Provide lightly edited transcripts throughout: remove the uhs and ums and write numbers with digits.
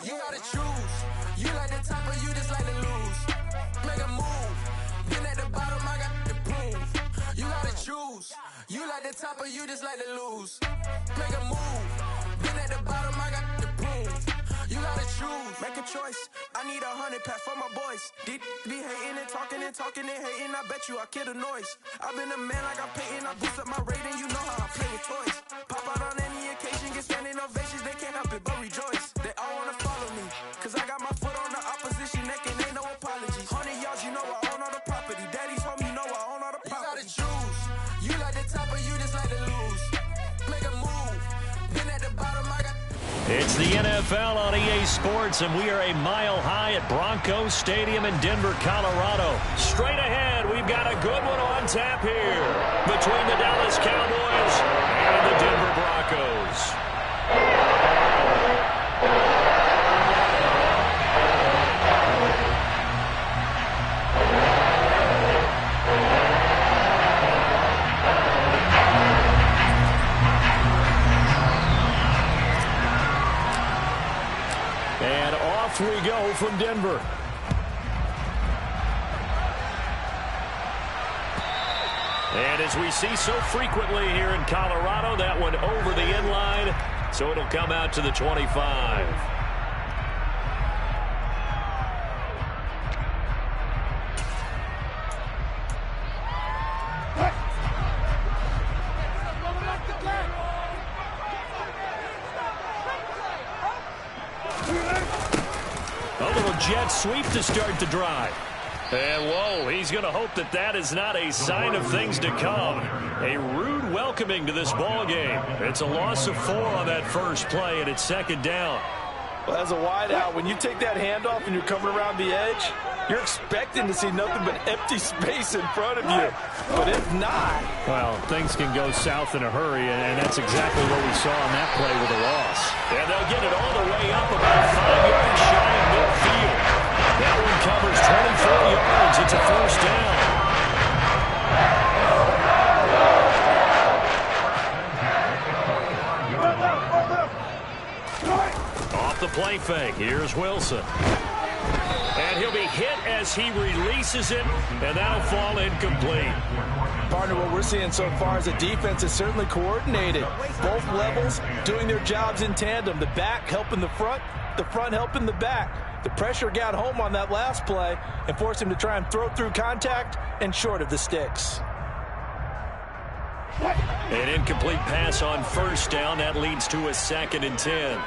You gotta choose. You like the top or you just like to lose. Make a move. Been at the bottom, I got the proof. You gotta choose. You like the top or you just like to lose. Make a move. Been at the bottom, I got the proof. You gotta choose. Make a choice. I need 100 pack for my boys. Be hating and talking and hating. I bet you I kill the noise. I've been a man like I'm Peyton. I boost up my rating. You know how I play with toys. Pop out on any occasion, get standing ovations. They can't help it but rejoice. They all wanna follow me, cause I got my foot on the opposition neck and ain't no apologies. 100 yards, you know I own all the property. Daddy's home, you know I own all the property. You gotta choose. You like the top or you just like to lose. Make a move. Been at the bottom, I got... It's the NFL on EA Sports, and we are a mile high at Broncos Stadium in Denver, Colorado. Straight ahead, we've got a good one on tap here between the Dallas Cowboys and the Denver Broncos. And off we go from Denver. And as we see so frequently here in Colorado, that one over the end line, so it'll come out to the 25. A little jet sweep to start the drive. And, whoa, he's going to hope that that is not a sign of things to come. A rude welcoming to this ball game. It's a loss of 4 on that first play, and it's second down. Well, as a wideout, when you take that handoff and you're coming around the edge, you're expecting to see nothing but empty space in front of you. But if not... Well, things can go south in a hurry, and that's exactly what we saw on that play with a loss. And they'll get it all the way up about 5 yards shy of midfield. That one covers 24 yards. It's a first down. Off the play fake. Here's Wilson. And he'll be hit as he releases it, and that'll fall incomplete. Partner, what we're seeing so far is the defense is certainly coordinated. Both levels doing their jobs in tandem. The back helping the front helping the back. The pressure got home on that last play and forced him to try and throw through contact and short of the sticks. An incomplete pass on first down. That leads to a 2nd and 10.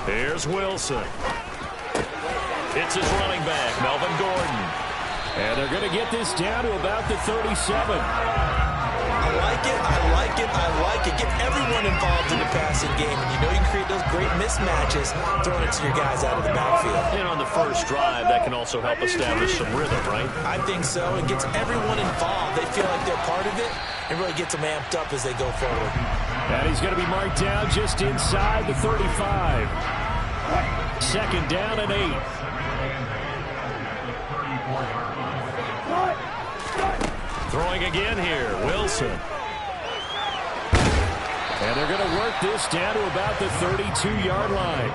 Here's Wilson. It's his running back, Melvin Gordon. And they're going to get this down to about the 37. I like it, I like it, I like it. Get everyone involved in the passing game. And you know you can create those great mismatches throwing it to your guys out of the backfield. And on the first drive, that can also help establish some rhythm, right? I think so. It gets everyone involved. They feel like they're part of it. It really gets them amped up as they go forward. And he's going to be marked down just inside the 35. Second down and 8. Throwing again here, Wilson. And they're going to work this down to about the 32-yard line.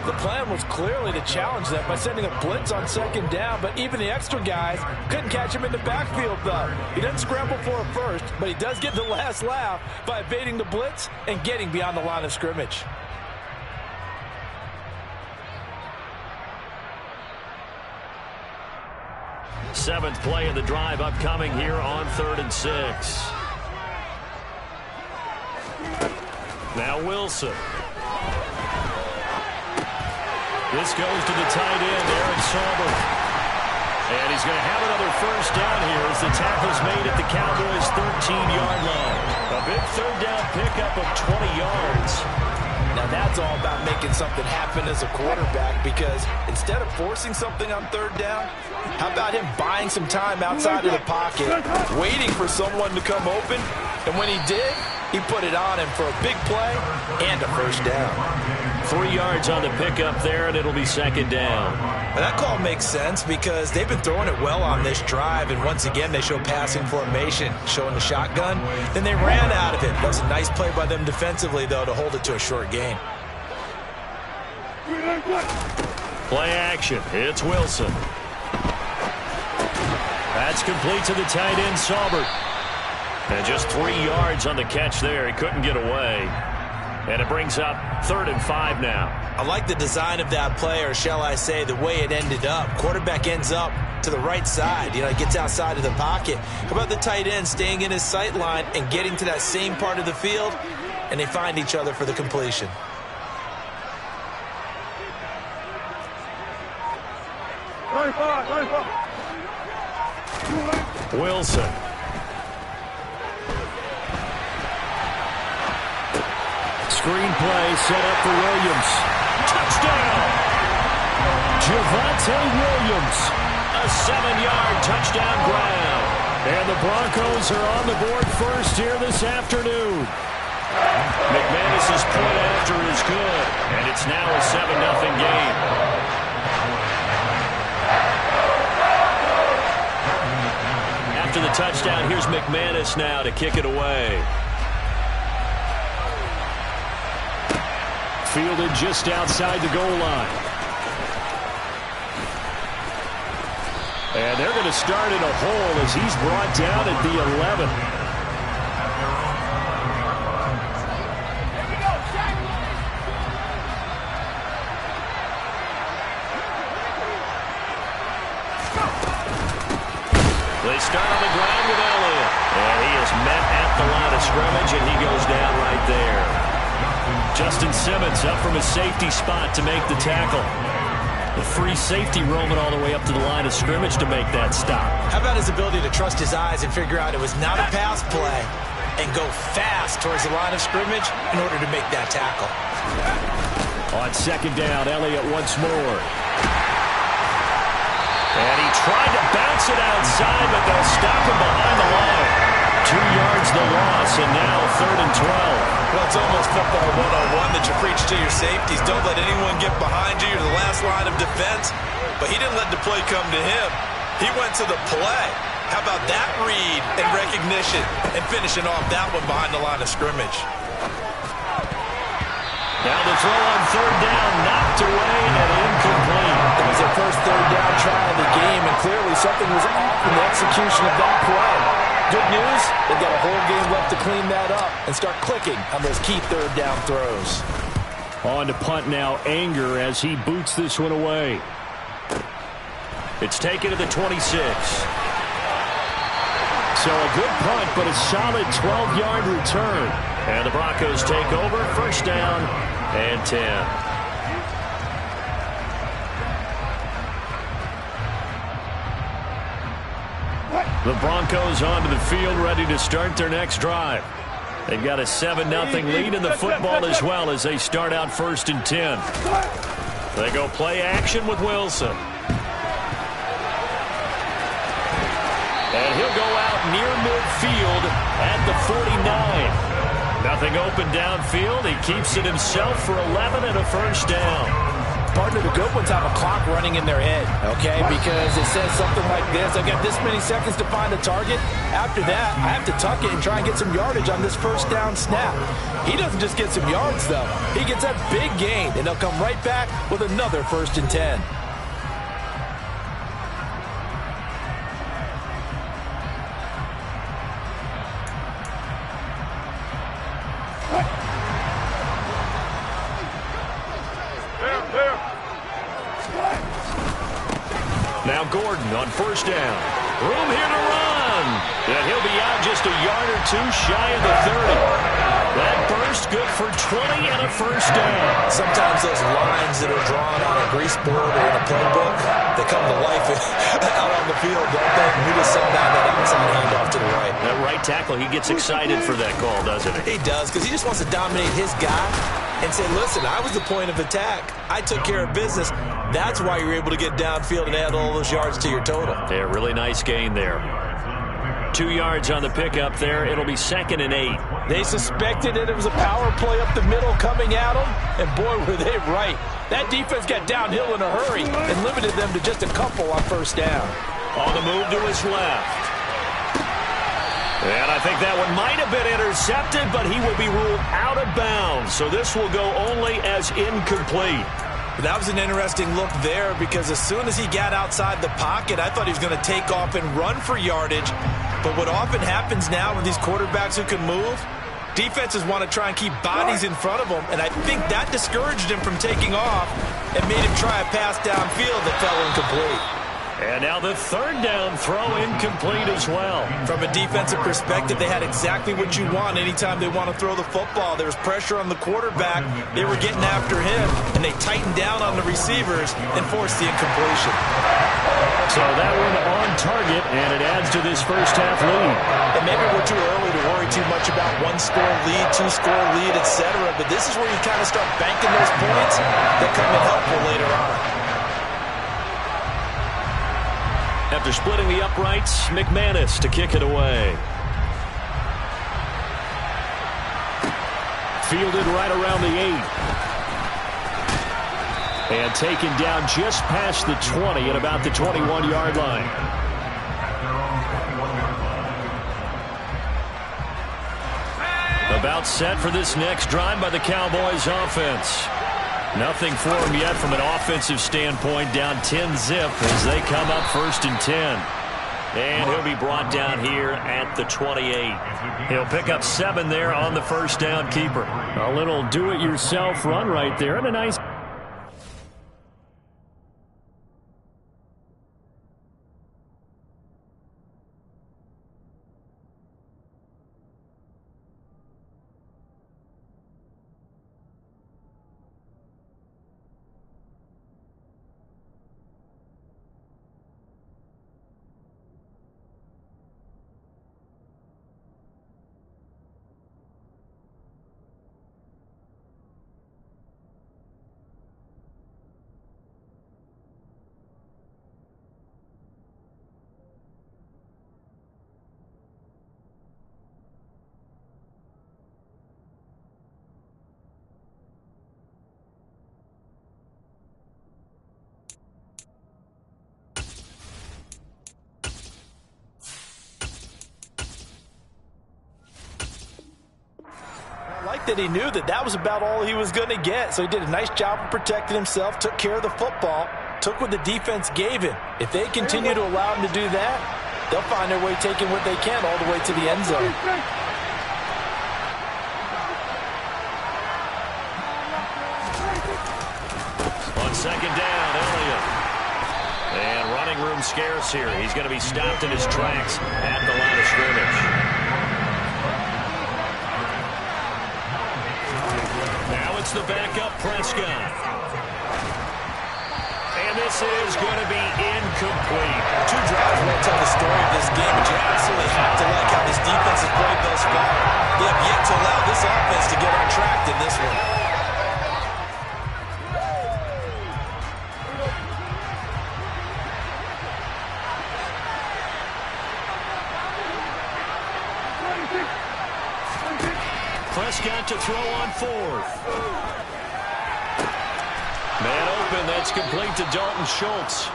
The plan was clearly to challenge that by sending a blitz on second down, but even the extra guys couldn't catch him in the backfield, though. He doesn't scramble for it first, but he does get the last laugh by evading the blitz and getting beyond the line of scrimmage. Seventh play of the drive upcoming here on 3rd and 6. Now Wilson. This goes to the tight end, Aaron Sauber. And he's going to have another first down here as the tackle's made at the Cowboys' 13-yard line. A big third down pickup of 20 yards. Now that's all about making something happen as a quarterback, because instead of forcing something on third down, how about him buying some time outside of the pocket, waiting for someone to come open, and when he did, He put it on him for a big play and a first down. 3 yards on the pickup there, and it'll be second down. And that call makes sense because they've been throwing it well on this drive, and once again they show passing formation, showing the shotgun. Then they ran out of it. That was a nice play by them defensively, though, to hold it to a short gain. Play action. It's Wilson. That's complete to the tight end, Saubert. And just 3 yards on the catch there. He couldn't get away. And it brings up 3rd and 5 now. I like the design of that play, or shall I say the way it ended up. Quarterback ends up to the right side. You know, he gets outside of the pocket. How about the tight end staying in his sight line and getting to that same part of the field? And they find each other for the completion. Wilson. Screenplay set up for Williams. Touchdown! Javonte Williams. A 7-yard touchdown grab. And the Broncos are on the board first here this afternoon. McManus's point after is good, and it's now a 7-0 game. After the touchdown, here's McManus now to kick it away. Fielded just outside the goal line. And they're going to start in a hole as he's brought down at the 11. They start on the ground with Elliott. And he is met at the line of scrimmage, and he goes down right there. Justin Simmons up from a safety spot to make the tackle. The free safety roaming all the way up to the line of scrimmage to make that stop. How about his ability to trust his eyes and figure out it was not a pass play and go fast towards the line of scrimmage in order to make that tackle. On second down, Elliott once more. And he tried to bounce it outside, but they'll stop him behind the line. 2 yards the loss, and now 3rd and 12. Well, it's almost football 101 that you preach to your safeties. Don't let anyone get behind you. You're the last line of defense. But he didn't let the play come to him. He went to the play. How about that read and recognition and finishing off that one behind the line of scrimmage? Now the throw on 3rd down, knocked away and incomplete. That was their first 3rd down try of the game, and clearly something was off in the execution of that play. Good news, they've got a whole game left to clean that up and start clicking on those key 3rd down throws. On to punt now, Anger as he boots this one away. It's taken to the 26. So a good punt, but a solid 12-yard return. And the Broncos take over, 1st down and 10. The Broncos onto the field, ready to start their next drive. They've got a 7-0 lead in the football as well as they start out 1st and 10. They go play action with Wilson. And he'll go out near midfield at the 49. Nothing open downfield. He keeps it himself for 11 and a 1st down. Partner, the good ones have a clock running in their head, okay? Because it says something like this. I've got this many seconds to find a target. After that, I have to tuck it and try and get some yardage on this 1st down snap. He doesn't just get some yards, though. He gets that big gain, and they'll come right back with another 1st and 10. Now Gordon on 1st down. Room here to run. And he'll be out just a yard or two shy of the 30. That burst good for 20 and a 1st down. Sometimes those lines that are drawn on a grease board or in a playbook, they come to life out on the field, don't they? We just saw that outside handoff to the right. That right tackle, he gets excited for that call, doesn't he? He does, because he just wants to dominate his guy and say, listen, I was the point of attack. I took care of business. That's why you're able to get downfield and add all those yards to your total. Yeah, really nice gain there. 2 yards on the pickup there. It'll be 2nd and 8. They suspected it was a power play up the middle coming at them, and boy, were they right. That defense got downhill in a hurry and limited them to just a couple on first down. On the move to his left. And I think that one might have been intercepted, but he will be ruled out of bounds. So this will go only as incomplete. That was an interesting look there because as soon as he got outside the pocket, I thought he was going to take off and run for yardage. But what often happens now with these quarterbacks who can move, defenses want to try and keep bodies in front of them, and I think that discouraged him from taking off and made him try a pass downfield that fell incomplete. And now the third down throw incomplete as well. From a defensive perspective, they had exactly what you want anytime they want to throw the football. There was pressure on the quarterback. They were getting after him, and they tightened down on the receivers and forced the incompletion. So that one on target, and it adds to this first half lead. And maybe we're too early to worry too much about one-score lead, two-score lead, etc. But this is where you kind of start banking those points that come in helpful later on. After splitting the uprights, McManus to kick it away. Fielded right around the 8. And taken down just past the 20 at about the 21-yard line. About set for this next drive by the Cowboys offense. Nothing for him yet from an offensive standpoint, down 10-zip as they come up 1st and 10. And he'll be brought down here at the 28. He'll pick up 7 there on the first down keeper. A little do-it-yourself run right there, and a nice... That he knew that was about all he was going to get. So he did a nice job of protecting himself, took care of the football, took what the defense gave him. If they continue to allow him to do that, they'll find their way taking what they can all the way to the end zone. On second down, Elliott. And running room scarce here. He's going to be stopped in his tracks at the line of scrimmage. It's the backup Prescott. And this is going to be incomplete. 2 drives won't tell the story of this game, but you absolutely have to like how this defense has played thus far. They have yet to allow this offense to get on track in this one. Prescott to throw on 4th. Man open, that's complete to Dalton Schultz.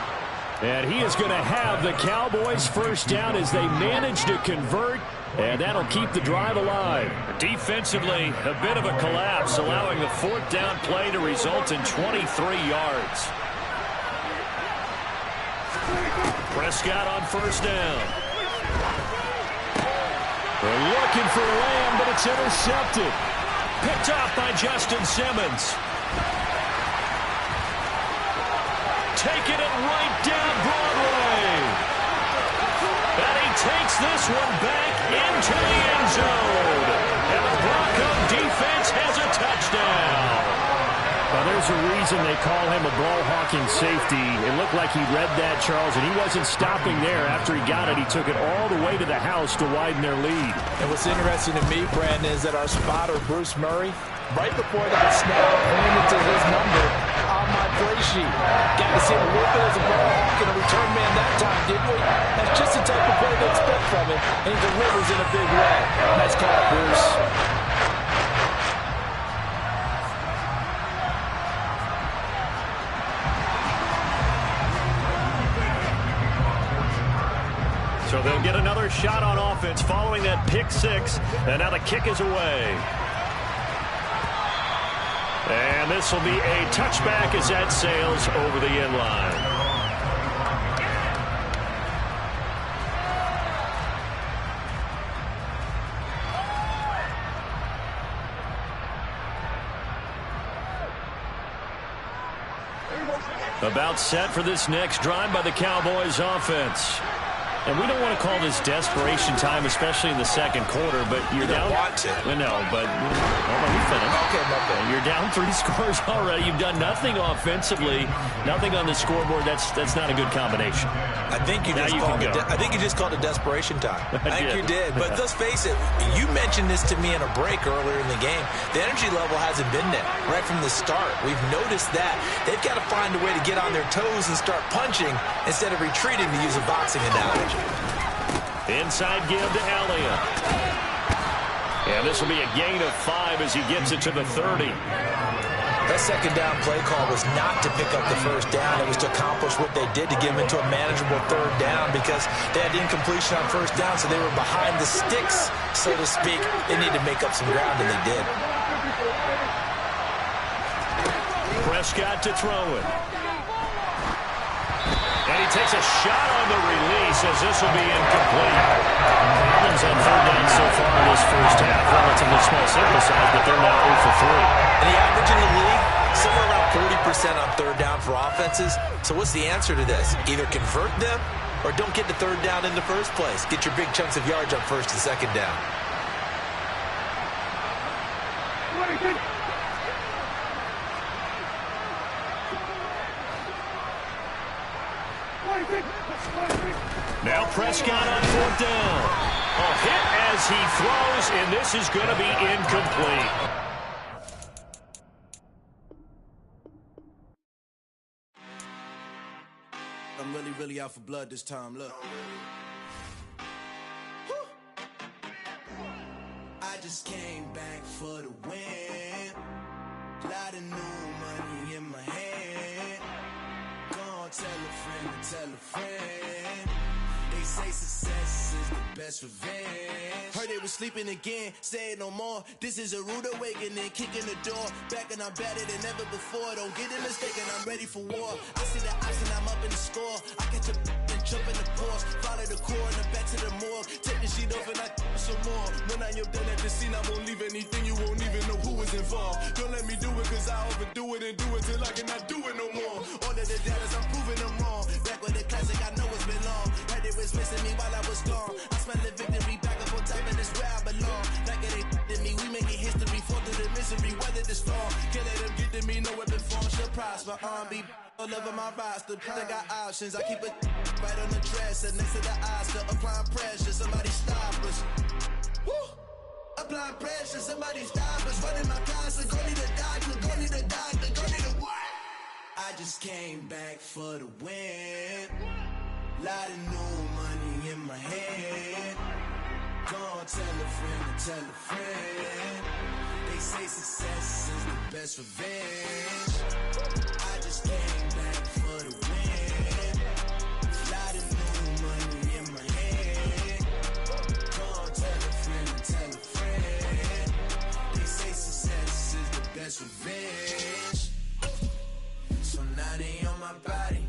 And he is going to have the Cowboys first down as they manage to convert, and that'll keep the drive alive. Defensively, a bit of a collapse, allowing the 4th down play to result in 23 yards. Prescott on first down. They're looking for Lamb, but it's intercepted. Picked off by Justin Simmons. Taking it right down Broadway. And he takes this one back into the end zone. And the Bronco defense has a touchdown. Well, there's a reason they call him a ball-hawking safety. It looked like he read that, Charles, and he wasn't stopping there. After he got it, he took it all the way to the house to widen their lead. And what's interesting to me, Brandon, is that our spotter, Bruce Murray, right before that snap, pointed to his number on my play sheet. Got to see him a little bit as a ball hawk and a return man that time, didn't we? That's just the type of play to expect from him, and he delivers in a big way. Nice call, Bruce. So they'll get another shot on offense following that pick six. And now the kick is away. And this will be a touchback as that sails over the end line. About set for this next drive by the Cowboys offense. And we don't want to call this desperation time, especially in the second quarter, but you're down. Want to. No, but hold on, you finish. Okay, okay. You're down 3 scores already. You've done nothing offensively, nothing on the scoreboard. That's not a good combination. I think you just called it desperation time. I think you did. But let's face it, you mentioned this to me in a break earlier in the game. The energy level hasn't been there right from the start. We've noticed that. They've got to find a way to get on their toes and start punching instead of retreating, to use a boxing analogy. Inside give to Elliott. And this will be a gain of 5 as he gets it to the 30. That second down play call was not to pick up the first down. It was to accomplish what they did, to get them into a manageable third down, because they had incompletion on first down, so they were behind the sticks, so to speak. They needed to make up some ground, and they did. Prescott to throw it. And he takes a shot on the release as this will be incomplete. Problems on third down so far in this first half. Relatively small sample size, but they're now 0 for 3. And the average in the league, somewhere around 40% on third down for offenses. So what's the answer to this? Either convert them or don't get the third down in the first place. Get your big chunks of yards on first and second down. Now Prescott on fourth down. A hit as he throws, and this is going to be incomplete. I'm really out for blood this time, look. I just came back for the win. Lot of new money in my hand. Gonna tell a friend. They say success is the best revenge. Heard they was sleeping again, say it no more. This is a rude awakening, kicking the door. Back and I'm better than ever before. Don't get it mistaken, I'm ready for war. I see the option, I'm up in the score. I catch a and jump in the Porsche. Follow the core and the back to the morgue. Take the sheet off and I some more. When I am done at the scene, I won't leave anything. You won't even know who was involved. Don't let me do it, cause I overdo it and do it till I cannot do it no more. All of the doubters, I'm proving them wrong. Back with the classic, I know it's been long. Heard it was missing me while I was gone. I smell the victory back up on top, and it's where I belong. Like it ain't to me, we making history. Fall through the misery, weather the storm. Can't let them get to me, no weapon form should prosper. R&B all over my roster. I got options, I keep it right on the dresser. Next to the Oscar, applying pressure. Somebody stop us. Woo! Applying pressure, somebody stop us. Running my closet, go need a doctor, go need a doctor, go need a what? I just came back for the win. Lot of new money in my hand. Gonna tell a friend. They say success is the best revenge. I just came back for the win. Lot of new money in my hand. Gonna tell a friend. They say success is the best revenge. So now they on my body.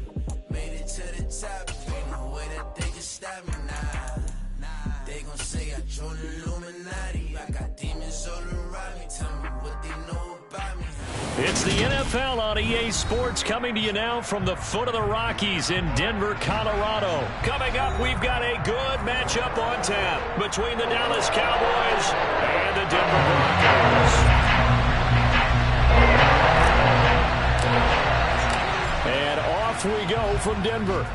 Made it to the top. Ain't no way that they can stop me now. They gon' say I joined the Illuminati. I got demons all around me. Tell me what they know about me. It's the NFL on EA Sports, coming to you now from the foot of the Rockies in Denver, Colorado. Coming up, we've got a good matchup on tap between the Dallas Cowboys and the Denver Broncos. And off we go from Denver.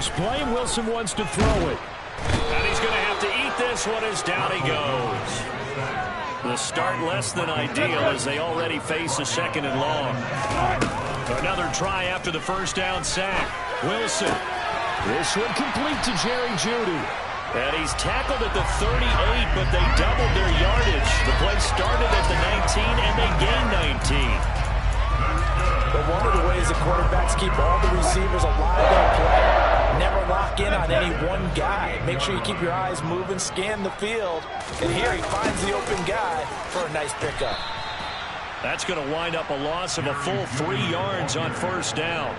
first play. Wilson wants to throw it. And he's going to have to eat this one as down he goes. The start less than ideal as they already face a second and long. Another try after the first down sack. Wilson. This one complete to Jerry Jeudy. And he's tackled at the 38, but they doubled their yardage. The play started at the 19, and they gained 19. But one of the ways the quarterbacks keep all the receivers alive in play, never lock in on any one guy. Make sure you keep your eyes moving, scan the field. And here he finds the open guy for a nice pickup. That's going to wind up a loss of a full 3 yards on first down.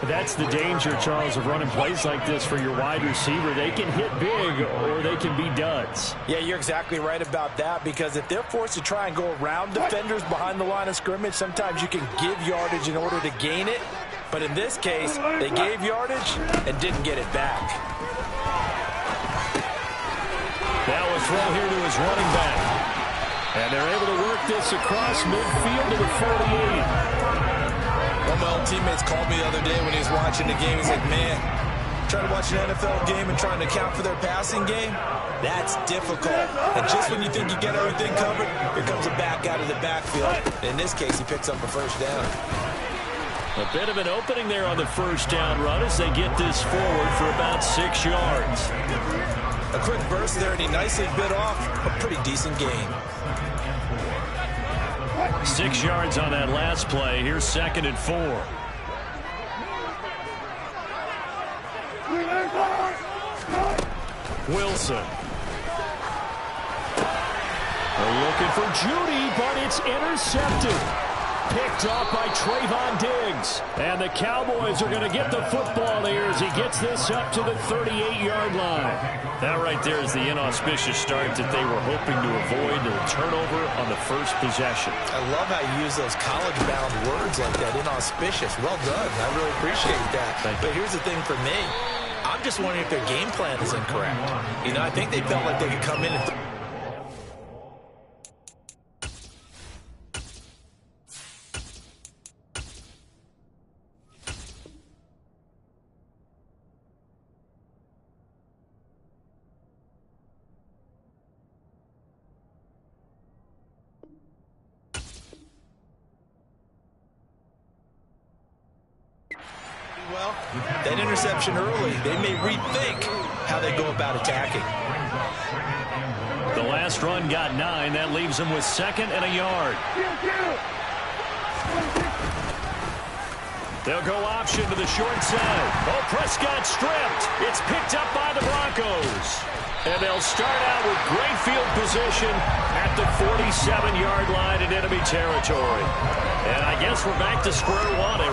That's the danger, Charles, of running plays like this for your wide receiver. They can hit big or they can be duds. Yeah, you're exactly right about that, because if they're forced to try and go around defenders behind the line of scrimmage, sometimes you can give yardage in order to gain it. But in this case, they gave yardage and didn't get it back. Now a throw here to his running back. And they're able to work this across midfield to the 48. One of my old teammates called me the other day when he was watching the game. He's like, man, trying to watch an NFL game and trying to account for their passing game, that's difficult. And just when you think you get everything covered, here comes a back out of the backfield. In this case, he picks up a first down. A bit of an opening there on the first down run as they get this forward for about 6 yards. A quick burst there, and he nicely bit off a pretty decent gain. 6 yards on that last play. Here's 2nd and 4. Wilson. They're looking for Jeudy, but it's intercepted. Picked off by Trayvon Diggs. And the Cowboys are going to get the football here as he gets this up to the 38-yard line. That right there is the inauspicious start that they were hoping to avoid. A turnover on the first possession. I love how you use those college-bound words like that, inauspicious. Well done. I really appreciate that. But here's the thing for me. I'm just wondering if their game plan is incorrect. You know, I think they felt like they could come in and that interception early, they may rethink how they go about attacking. The last run got 9. That leaves them with 2nd and a yard. They'll go option to the short side. Oh, Prescott stripped. It's picked up by the Broncos. And they'll start out with great field position at the 47-yard line in enemy territory. And I guess we're back to square one. A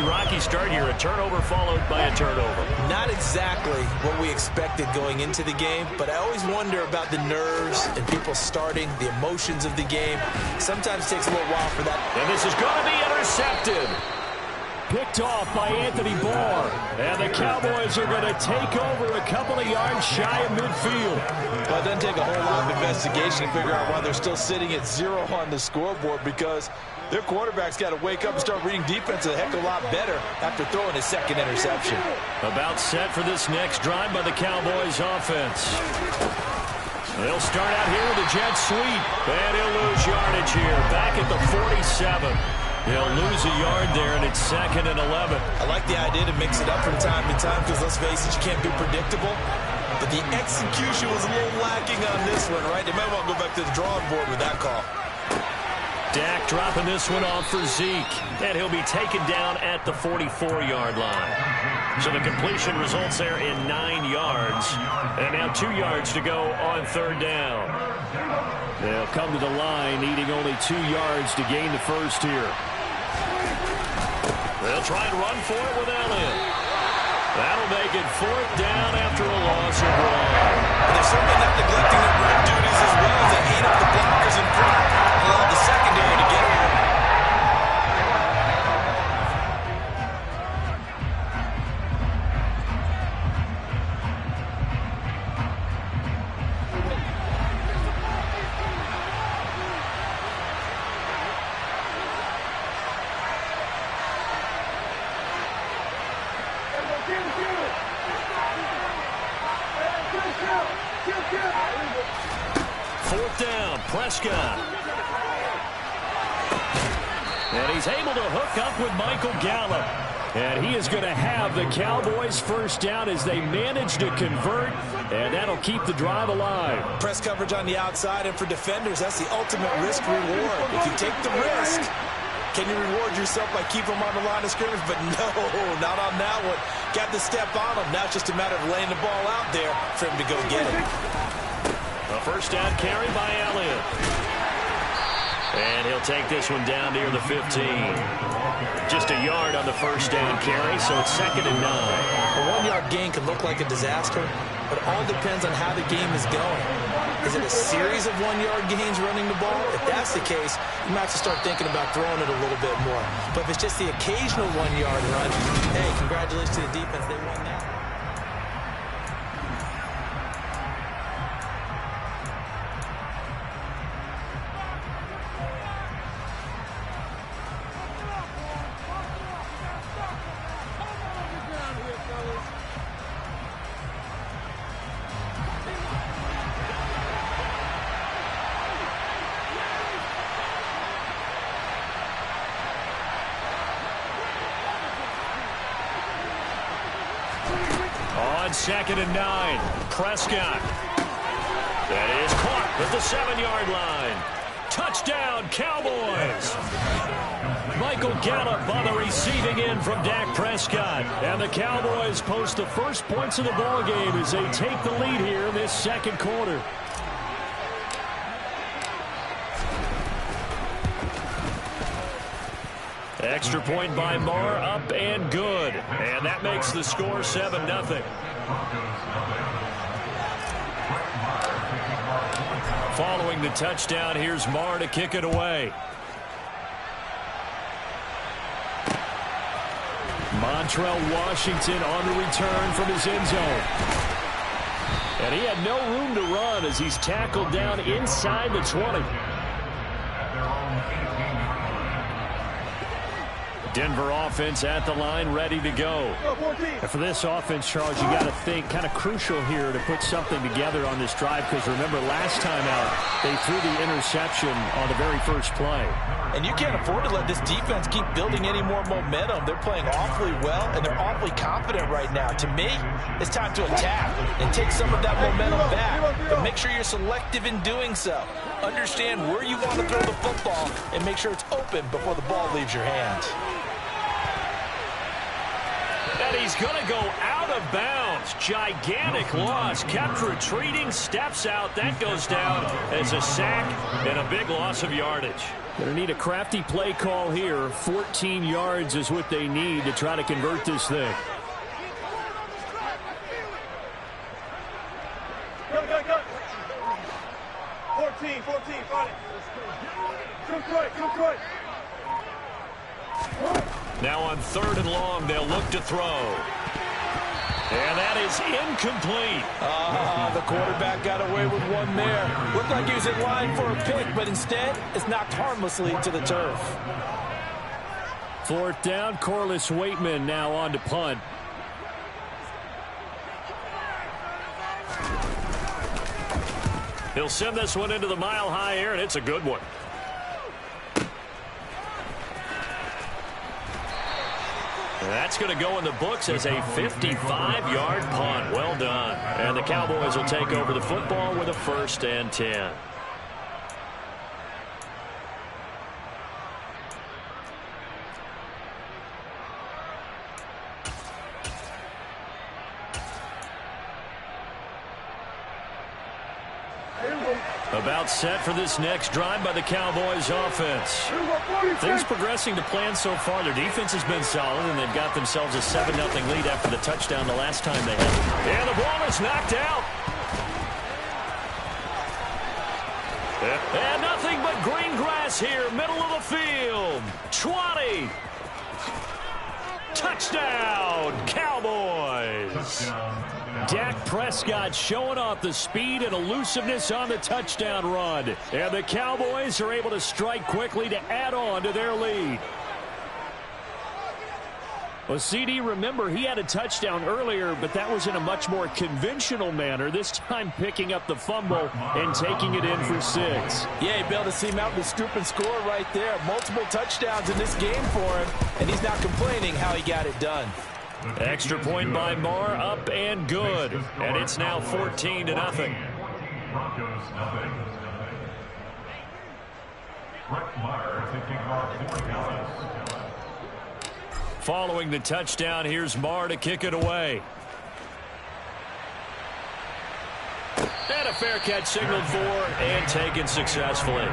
rocky start here. A turnover followed by a turnover. Not exactly what we expected going into the game, but I always wonder about the nerves and people starting, the emotions of the game. Sometimes it takes a little while for that. And this is going to be intercepted. Picked off by Anthony Barr. And the Cowboys are going to take over a couple of yards shy of midfield. Well, it doesn't take a whole lot of investigation to figure out why they're still sitting at 0 on the scoreboard, because their quarterback's got to wake up and start reading defense a heck of a lot better after throwing his 2nd interception. About set for this next drive by the Cowboys offense. They'll start out here with a jet sweep. And he'll lose yardage here. Back at the 47. He'll lose a yard there, and it's 2nd and 11. I like the idea to mix it up from time to time, because let's face it, you can't be predictable. But the execution was a little lacking on this one, right? They might want to go back to the drawing board with that call. Dak dropping this one off for Zeke. And he'll be taken down at the 44-yard line. So the completion results there in 9 yards. And now 2 yards to go on 3rd down. They'll come to the line, needing only 2 yards to gain the first here. They'll try and run for it with Elliott. That'll make it 4th down after a loss of 1. They're certainly not neglecting their run duties as well as they ate up the blockers in front. Allowed the secondary to get over. 4th down. Prescott. And he's able to hook up with Michael Gallup. And he is going to have the Cowboys' first down as they manage to convert, and that'll keep the drive alive. Press coverage on the outside, and for defenders, that's the ultimate risk-reward. If you take the risk, can you reward yourself by keeping them on the line of scrimmage? But no, not on that one. Got the step on him. Now it's just a matter of laying the ball out there for him to go get it. A first down carry by Elliott. And he'll take this one down near the 15. Just a yard on the first down carry, so it's 2nd and 9. A 1-yard gain can look like a disaster, but it all depends on how the game is going. Is it a series of 1-yard gains running the ball? If that's the case, you might have to start thinking about throwing it a little bit more. But if it's just the occasional 1-yard run, hey, congratulations to the defense. They won that. On 2nd and 9, Prescott. That is caught at the 7-yard line. Touchdown, Cowboys. Michael Gallup on the receiving end from Dak Prescott. And the Cowboys post the first points of the ballgame as they take the lead here in this 2nd quarter. Extra point by Marr, up and good. And that makes the score 7-0. Following the touchdown, here's Marr to kick it away. Montrell Washington on the return from his end zone. And he had no room to run as he's tackled down inside the 20. Denver offense at the line, ready to go. And for this offense, Charles, you got to think kind of crucial here to put something together on this drive, because remember last time out they threw the interception on the very first play. And you can't afford to let this defense keep building any more momentum. They're playing awfully well, and they're awfully confident right now. To me, it's time to attack and take some of that momentum back. But make sure you're selective in doing so. Understand where you want to throw the football and make sure it's open before the ball leaves your hands. And he's going to go out of bounds. Gigantic loss. Kept retreating, steps out. That goes down as a sack and a big loss of yardage. Going to need a crafty play call here. 14 yards is what they need to try to convert this thing. Go. 14, find it. Come quick. Now on 3rd and long, they'll look to throw. And that is incomplete. The quarterback got away with one there. Looked like he was in line for a pick, but instead, it's knocked harmlessly to the turf. 4th down, Corliss Waitman now on to punt. He'll send this one into the mile-high air, and it's a good one. That's going to go in the books as a 55-yard punt. Well done. And the Cowboys will take over the football with a 1st and 10. About set for this next drive by the Cowboys offense. Things progressing to plan so far. Their defense has been solid, and they've got themselves a 7-0 lead after the touchdown the last time they had it. And the ball is knocked out. And nothing but green grass here, middle of the field. 20. Touchdown, Cowboys. Dak Prescott showing off the speed and elusiveness on the touchdown run. And the Cowboys are able to strike quickly to add on to their lead. Well, CD, remember, he had a touchdown earlier, but that was in a much more conventional manner, this time picking up the fumble and taking it in for 6. Yeah, he bailed his team out with a scoop and score right there. Multiple touchdowns in this game for him, and he's not complaining how he got it done. Extra point by Marr, up and good. And it's now 14-0. Broncos nothing. Brett Meyer taking off 4 yards. Following the touchdown, here's Marr to kick it away. And a fair catch signaled for and taken successfully.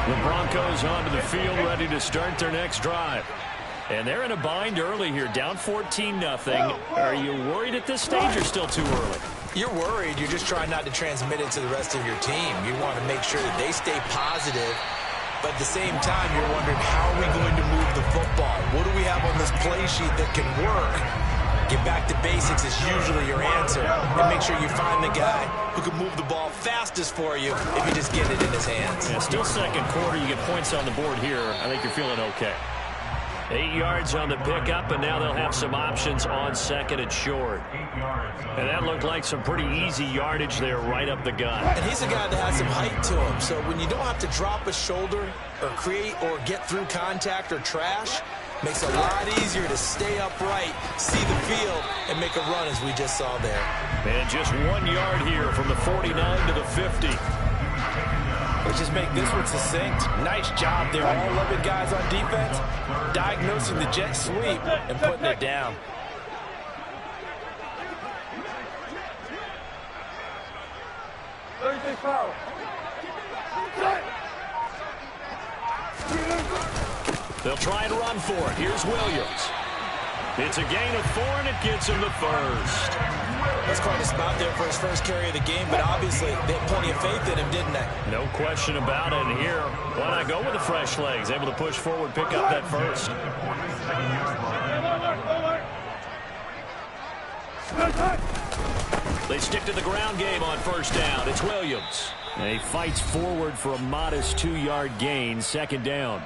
The Broncos onto the field, ready to start their next drive. And they're in a bind early here, down 14-0. Are you worried at this stage or still too early? You're worried. You're just trying not to transmit it to the rest of your team. You want to make sure that they stay positive. But at the same time, you're wondering, how are we going to move the football? What do we have on this play sheet that can work? Get back to basics is usually your answer. And make sure you find the guy who can move the ball fastest for you if you just get it in his hands. Yeah, still second quarter. You get points on the board here. I think you're feeling okay. 8 yards on the pickup, and now they'll have some options on second and short. And that looked like some pretty easy yardage there right up the gut. And he's a guy that has some height to him. So when you don't have to drop a shoulder or create or get through contact or trash, makes it a lot easier to stay upright, see the field, and make a run as we just saw there. And just 1 yard here from the 49 to the 50. Let's just make this one succinct. Nice job there. All 11 guys on defense, diagnosing the jet sweep and putting it down. They'll try and run for it. Here's Williams. It's a gain of 4, and it gets him the first. That's quite a spot there for his first carry of the game, but obviously they had plenty of faith in him, didn't they? No question about it. And here, why not go with the fresh legs? Able to push forward, pick up that first. They stick to the ground game on first down. It's Williams. And he fights forward for a modest 2-yard gain, second down.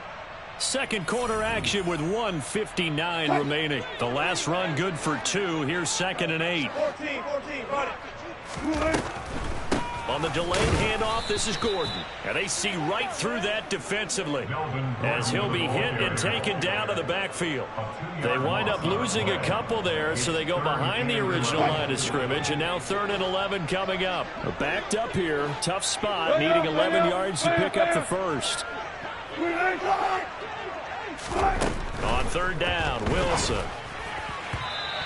Second quarter action with 1:59 remaining. The last run good for 2. Here's 2nd and 8. 14, got it. On the delayed handoff, this is Gordon. And they see right through that defensively as he'll be hit and taken down to the backfield. They wind up losing a couple there, so they go behind the original line of scrimmage, and now 3rd and 11 coming up. They're backed up here. Tough spot, needing 11 yards to pick up the first. On 3rd down, Wilson.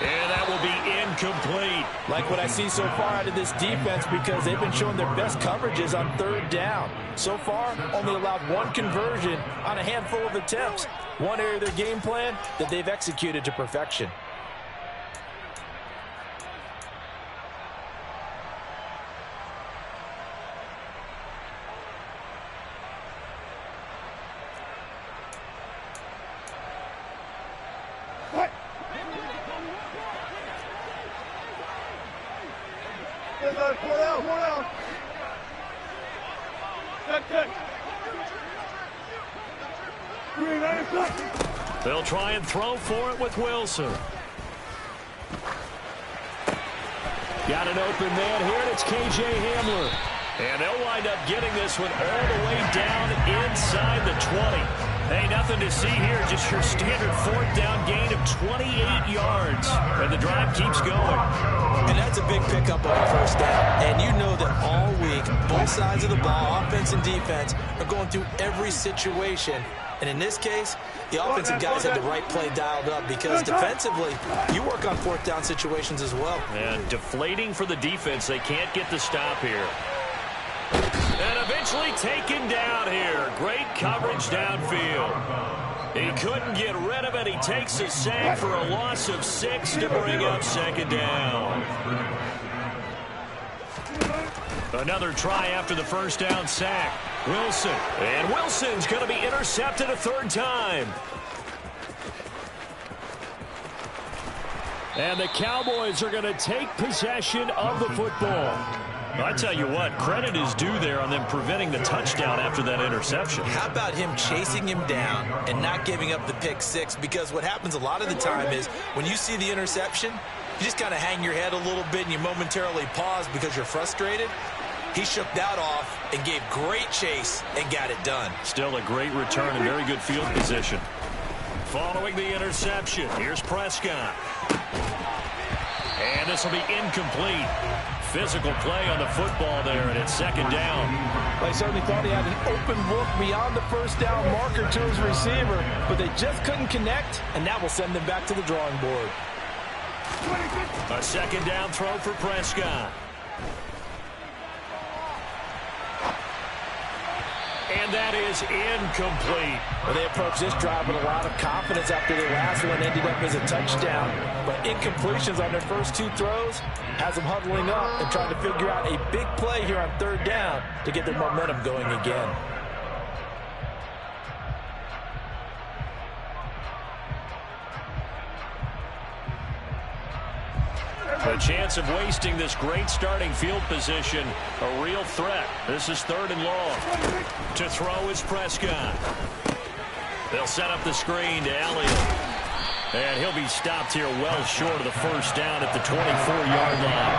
And that will be incomplete. Like what I see so far out of this defense, because they've been showing their best coverages on 3rd down. So far, only allowed 1 conversion on a handful of attempts. One area of their game plan that they've executed to perfection. They'll try and throw for it with Wilson. Got an open man here, and it's K.J. Hamler. And they'll wind up getting this one all the way down inside the 20. Hey, nothing to see here, just your standard 4th down gain of 28 yards. And the drive keeps going. And that's a big pickup on a first down. And you know that all week, both sides of the ball, offense and defense, are going through every situation. And in this case, the offensive guys had the right play dialed up, because defensively, you work on 4th down situations as well. And deflating for the defense. They can't get the stop here. And eventually taken down here. Great coverage downfield. He couldn't get rid of it. He takes a sack for a loss of 6 to bring up 2nd down. Another try after the first down sack. Wilson. And Wilson's going to be intercepted a 3rd time. And the Cowboys are going to take possession of the football. I tell you what, credit is due there on them preventing the touchdown after that interception. How about him chasing him down and not giving up the pick six? Because what happens a lot of the time is when you see the interception, you just kind of hang your head a little bit and you momentarily pause because you're frustrated. He shook that off and gave great chase and got it done. Still a great return and very good field position. Following the interception, here's Prescott. And this will be incomplete. Physical play on the football there, and it's second down. They certainly thought he had an open look beyond the first down marker to his receiver, but they just couldn't connect, and that will send them back to the drawing board. A second down throw for Prescott. And that is incomplete. Well, they approached this drive with a lot of confidence after their last one ended up as a touchdown. But incompletions on their first two throws has them huddling up and trying to figure out a big play here on third down to get their momentum going again. The chance of wasting this great starting field position, a real threat. This is third and long. To throw is Prescott. They'll set up the screen to Elliott. And he'll be stopped here well short of the first down at the 24-yard line.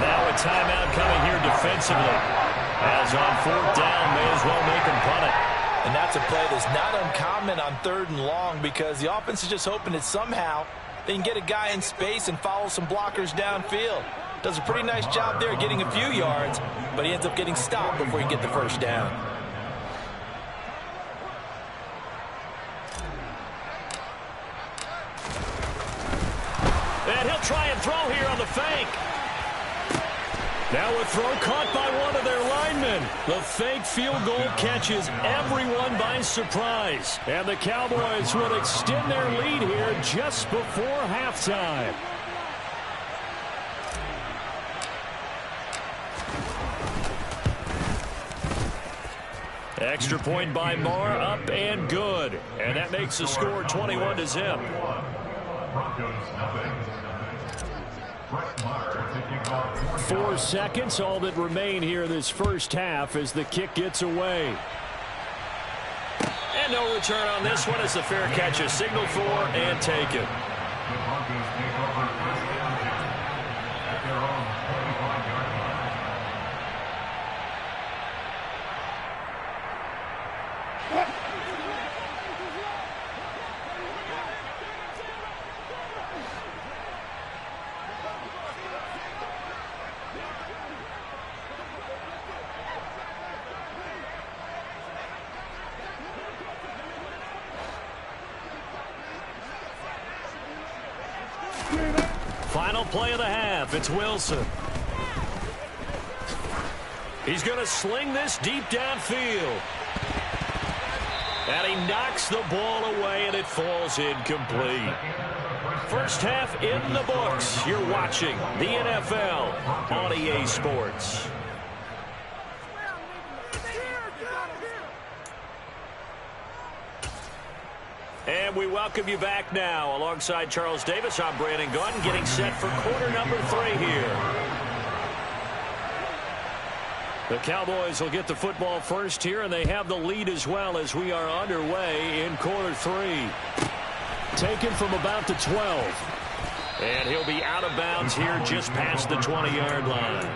Now a timeout coming here defensively. As on fourth down, may as well make him punt it. And that's a play that's not uncommon on third and long because the offense is just hoping that somehow they can get a guy in space and follow some blockers downfield. Does a pretty nice job there getting a few yards, but he ends up getting stopped before he can get the first down. And he'll try and throw here on the fake. Now a throw caught by one of their linemen. The fake field goal catches everyone by surprise. And the Cowboys will extend their lead here just before halftime. Extra point by Marr, up and good. And that makes the score 21-0. 4 seconds, all that remain here this first half as the kick gets away. And no return on this one as the fair catch is signaled for and taken. Final play of the half. It's Wilson. He's going to sling this deep downfield. And he knocks the ball away, and it falls incomplete. First half in the books. You're watching the NFL on EA Sports. And we welcome you back now. Alongside Charles Davis, I'm Brandon Gunn, getting set for quarter number 3 here. The Cowboys will get the football first here, and they have the lead as well as we are underway in quarter 3. Taken from about the 12. And he'll be out of bounds here just past the 20-yard line.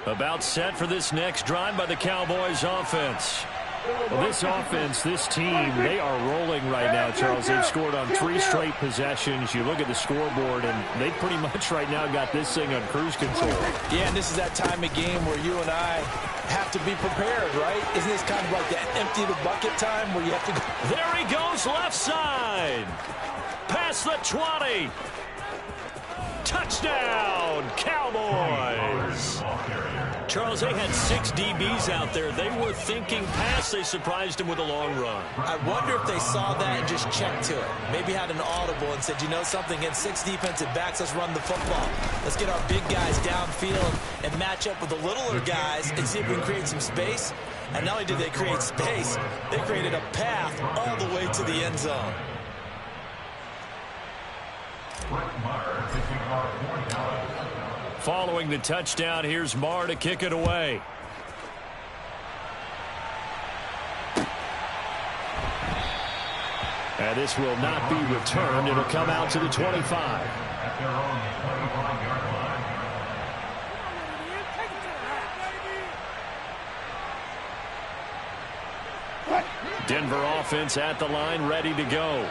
About set for this next drive by the Cowboys offense. Well, this offense, this team, they are rolling right now, Charles. They've scored on 3 straight possessions. You look at the scoreboard, and they pretty much right now got this thing on cruise control. Yeah, and this is that time of game where you and I have to be prepared, right? Isn't this kind of like that empty the bucket time where you have to go? There he goes, left side. Past the 20. Touchdown, Cowboys. Charles, they had 6 DBs out there. They were thinking pass. They surprised him with a long run. I wonder if they saw that and just checked to it. Maybe had an audible and said, you know something, against 6 defensive backs, let's run the football. Let's get our big guys downfield and match up with the littler guys and see if we can create some space. And not only did they create space, they created a path all the way to the end zone. Following the touchdown, here's Marr to kick it away. And this will not be returned. It'll come out to the 25. Denver offense at the line, ready to go.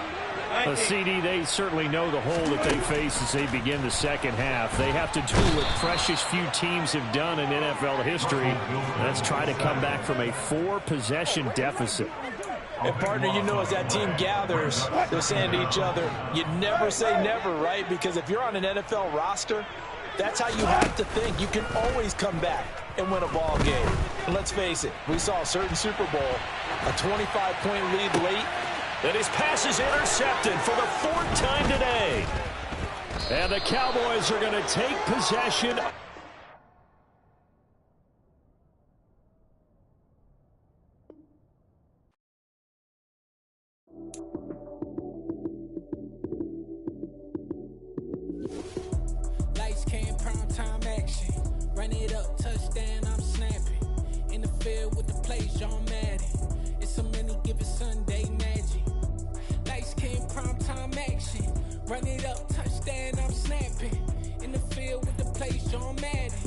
CD, they certainly know the hole that they face as they begin the second half. They have to do what precious few teams have done in NFL history. Let's try to come back from a 4-possession deficit. And, partner, you know, as that team gathers, they're saying to each other, you never say never, right? Because if you're on an NFL roster, that's how you have to think. You can always come back and win a ball game. And let's face it, we saw a certain Super Bowl, a 25-point lead late. And his pass is intercepted for the 4th time today. And the Cowboys are going to take possession. Lights, cam, prime time action. Run it up, touchdown, I'm snapping. In the field with the plays, John Madden. It's a many given Sunday magic. Lights, cam, prime time action. Run it up, touchdown, I'm snapping. In the field with the plays, John Madden.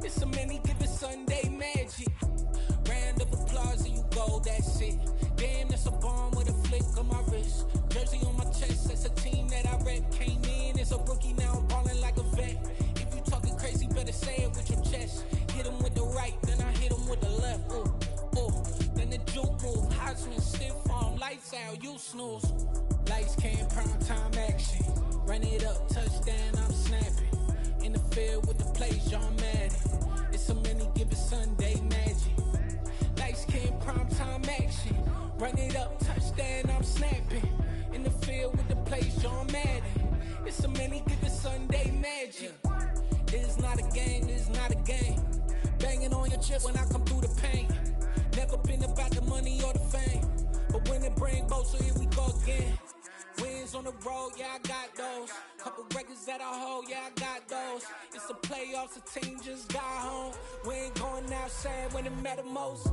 It's a many given Sunday magic. Round of applause and you go, that's it. Damn, that's a bomb with a flick on my wrist. Jersey on my chest, that's a team that I rep. Came in as a rookie, now I'm balling like a vet. If you talking crazy, better say it with your chest. Hit him with the right, then I hit him with the left. Ooh, ooh, then the juke move. Heisman stiff arm, lights out, you snooze. Lights, cam, prime time action. Run it up, touchdown, I'm snapping. In the field with the plays, John Madden. It's a many given Sunday magic. Lights, cam, prime time action. Run it up, touchdown, I'm snapping. In the field with the plays, John Madden. It's a many given Sunday magic. This is not a game, this is not a game. Banging on your chip when I come through the pain. Never been about the money or the fame. But when it bring both, so here we go again. Wins on the road, yeah, I got those. Couple records that I hold, yeah, I got those. It's the playoffs, the team just got home. We ain't going outside when it matter most.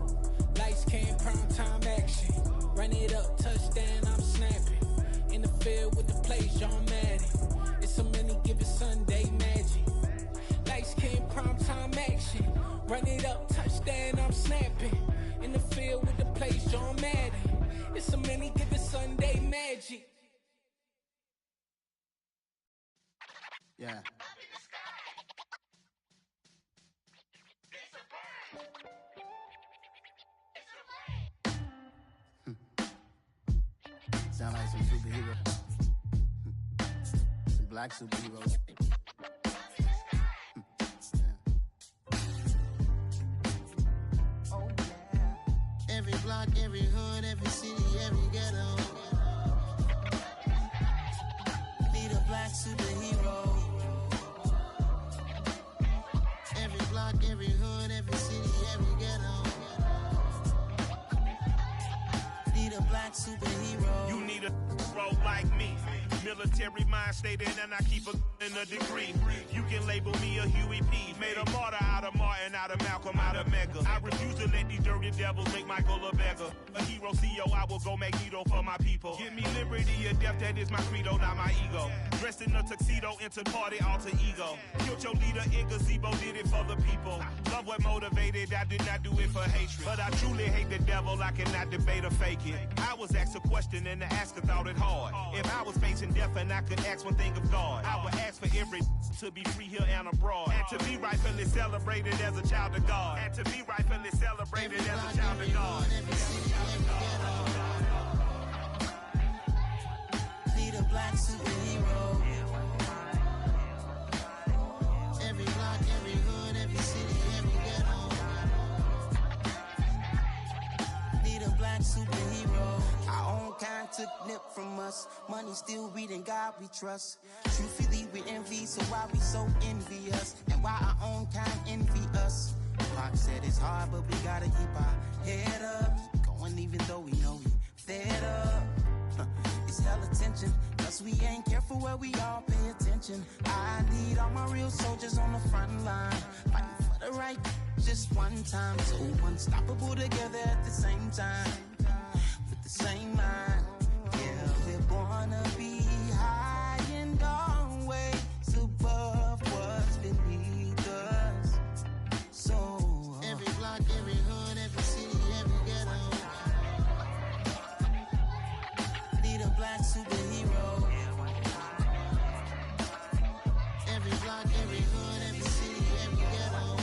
Lights, cam, prime time action. Run it up, touchdown, I'm snapping. In the field with the plays, John Madden. It's a many given Sunday magic. Lights, cam, prime time action. Run it up, touchdown, I'm snapping. In the field with the plays, John Madden. It's a many given Sunday magic. Yeah. Sound like some superheroes. Some black superheroes. Oh, yeah. Every block, every hood, every city, every ghetto. Need a black superhero. Every block, every hood, every city, every ghetto. Need a black superhero. You need a role like me. Military mind stated, and I keep in a degree. You can label me a Huey P. Made a martyr out of Martin, out of Malcolm, out of Mega. I refuse to let these dirty devils make Michael a beggar. A hero CEO, I will go Magneto for my people. Give me liberty or death, that is my credo, not my ego. Dressed in a tuxedo, into party, alter ego. Killed your leader in gazebo, did it for the people. Love what motivated, I did not do it for hatred. But I truly hate the devil, I cannot debate or fake it. I was asked a question and the asker thought it hard. If I was facing death and I could ask one thing of God, I would ask for every to be free here and abroad. And to be rightfully celebrated as a child of God. And to be rightfully celebrated as a child of God. Need a black superhero. Every block, every hood, every city, every ghetto. superhero. Our own kind took nip from us. Money still reading, God we trust. Truthfully we envy, so why we so envious? And why our own kind envy us? Pac said it's hard, but we gotta keep our head up. Going even though we know we fed up. It's hella tension, cause we ain't careful where we all pay attention. I need all my real soldiers on the front line, fighting for the right just one time. So unstoppable together at the same time, with the same mind. Yeah, we're born to be high and always above what's beneath us. So every block, every hood, every city, every ghetto need a black superhero. Every block, every hood, every city, every ghetto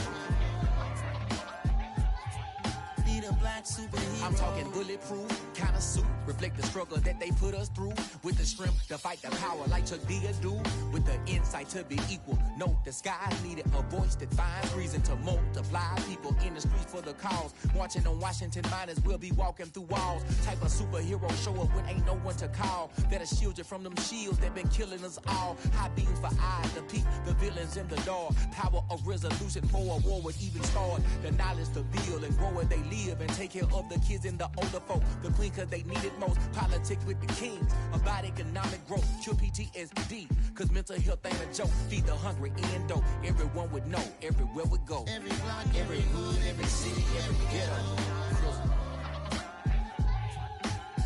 need a black superhero. I'm talking bulletproof kind of suit, reflect the struggle that they put us through, with the strength to fight the power like Chuck D do, with the insight to be equal. No, the skies needed a voice that finds reason to multiply. People in the streets for the cause, marching on Washington miners will be walking through walls. Type of superhero show up when ain't no one to call, that'll shield you from them shields that been killing us all. High beams for eyes to peep the villains in the dark. Power of resolution for a war would even start. The knowledge to build and grow where they live and take care of the kids and the older folk. The clean cause they need it most. Politics with the kings about economic growth. Cure PTSD cause mental health ain't a joke. Feed the hungry and dope. Everyone would know everywhere we go. Every block, every hood, every city, every ghetto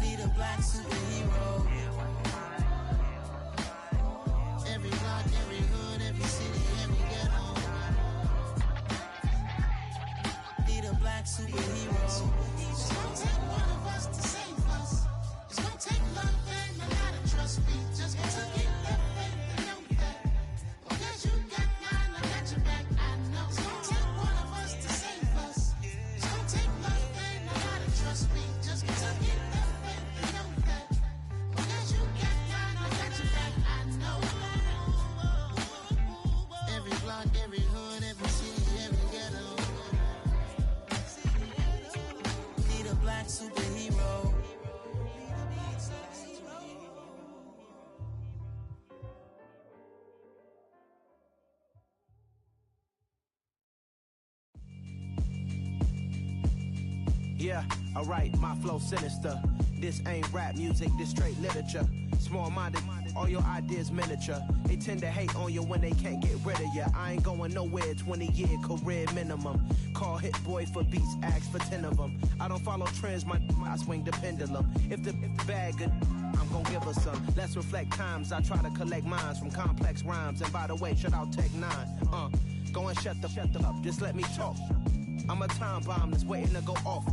need a black superhero. Every block, every hood, every city, every ghetto need a black superhero. It's gonna take one of us to save us. It's gonna take love and a lot of trust. We just got to get that faith and know that. Because you got mine, I got your back, I know. It's gonna take one of us to save us. It's gonna take love and a lot of trust. We just got to get that faith and know that. Because you got mine, I got your back, I know. Every block, every hood, every city, every ghetto need a black superhero. Yeah, alright, my flow sinister. This ain't rap music, this straight literature. Small-minded, all your ideas miniature. They tend to hate on you when they can't get rid of you. I ain't going nowhere, 20-year career minimum. Call Hit Boy for beats, ask for 10 of them. I don't follow trends, I swing the pendulum. If the bag good, I'm gon' give her some. Let's reflect times, I try to collect minds from complex rhymes. And by the way, shout out Tech 9. Go and shut the up, just let me talk. I'm a time bomb that's waiting to go off.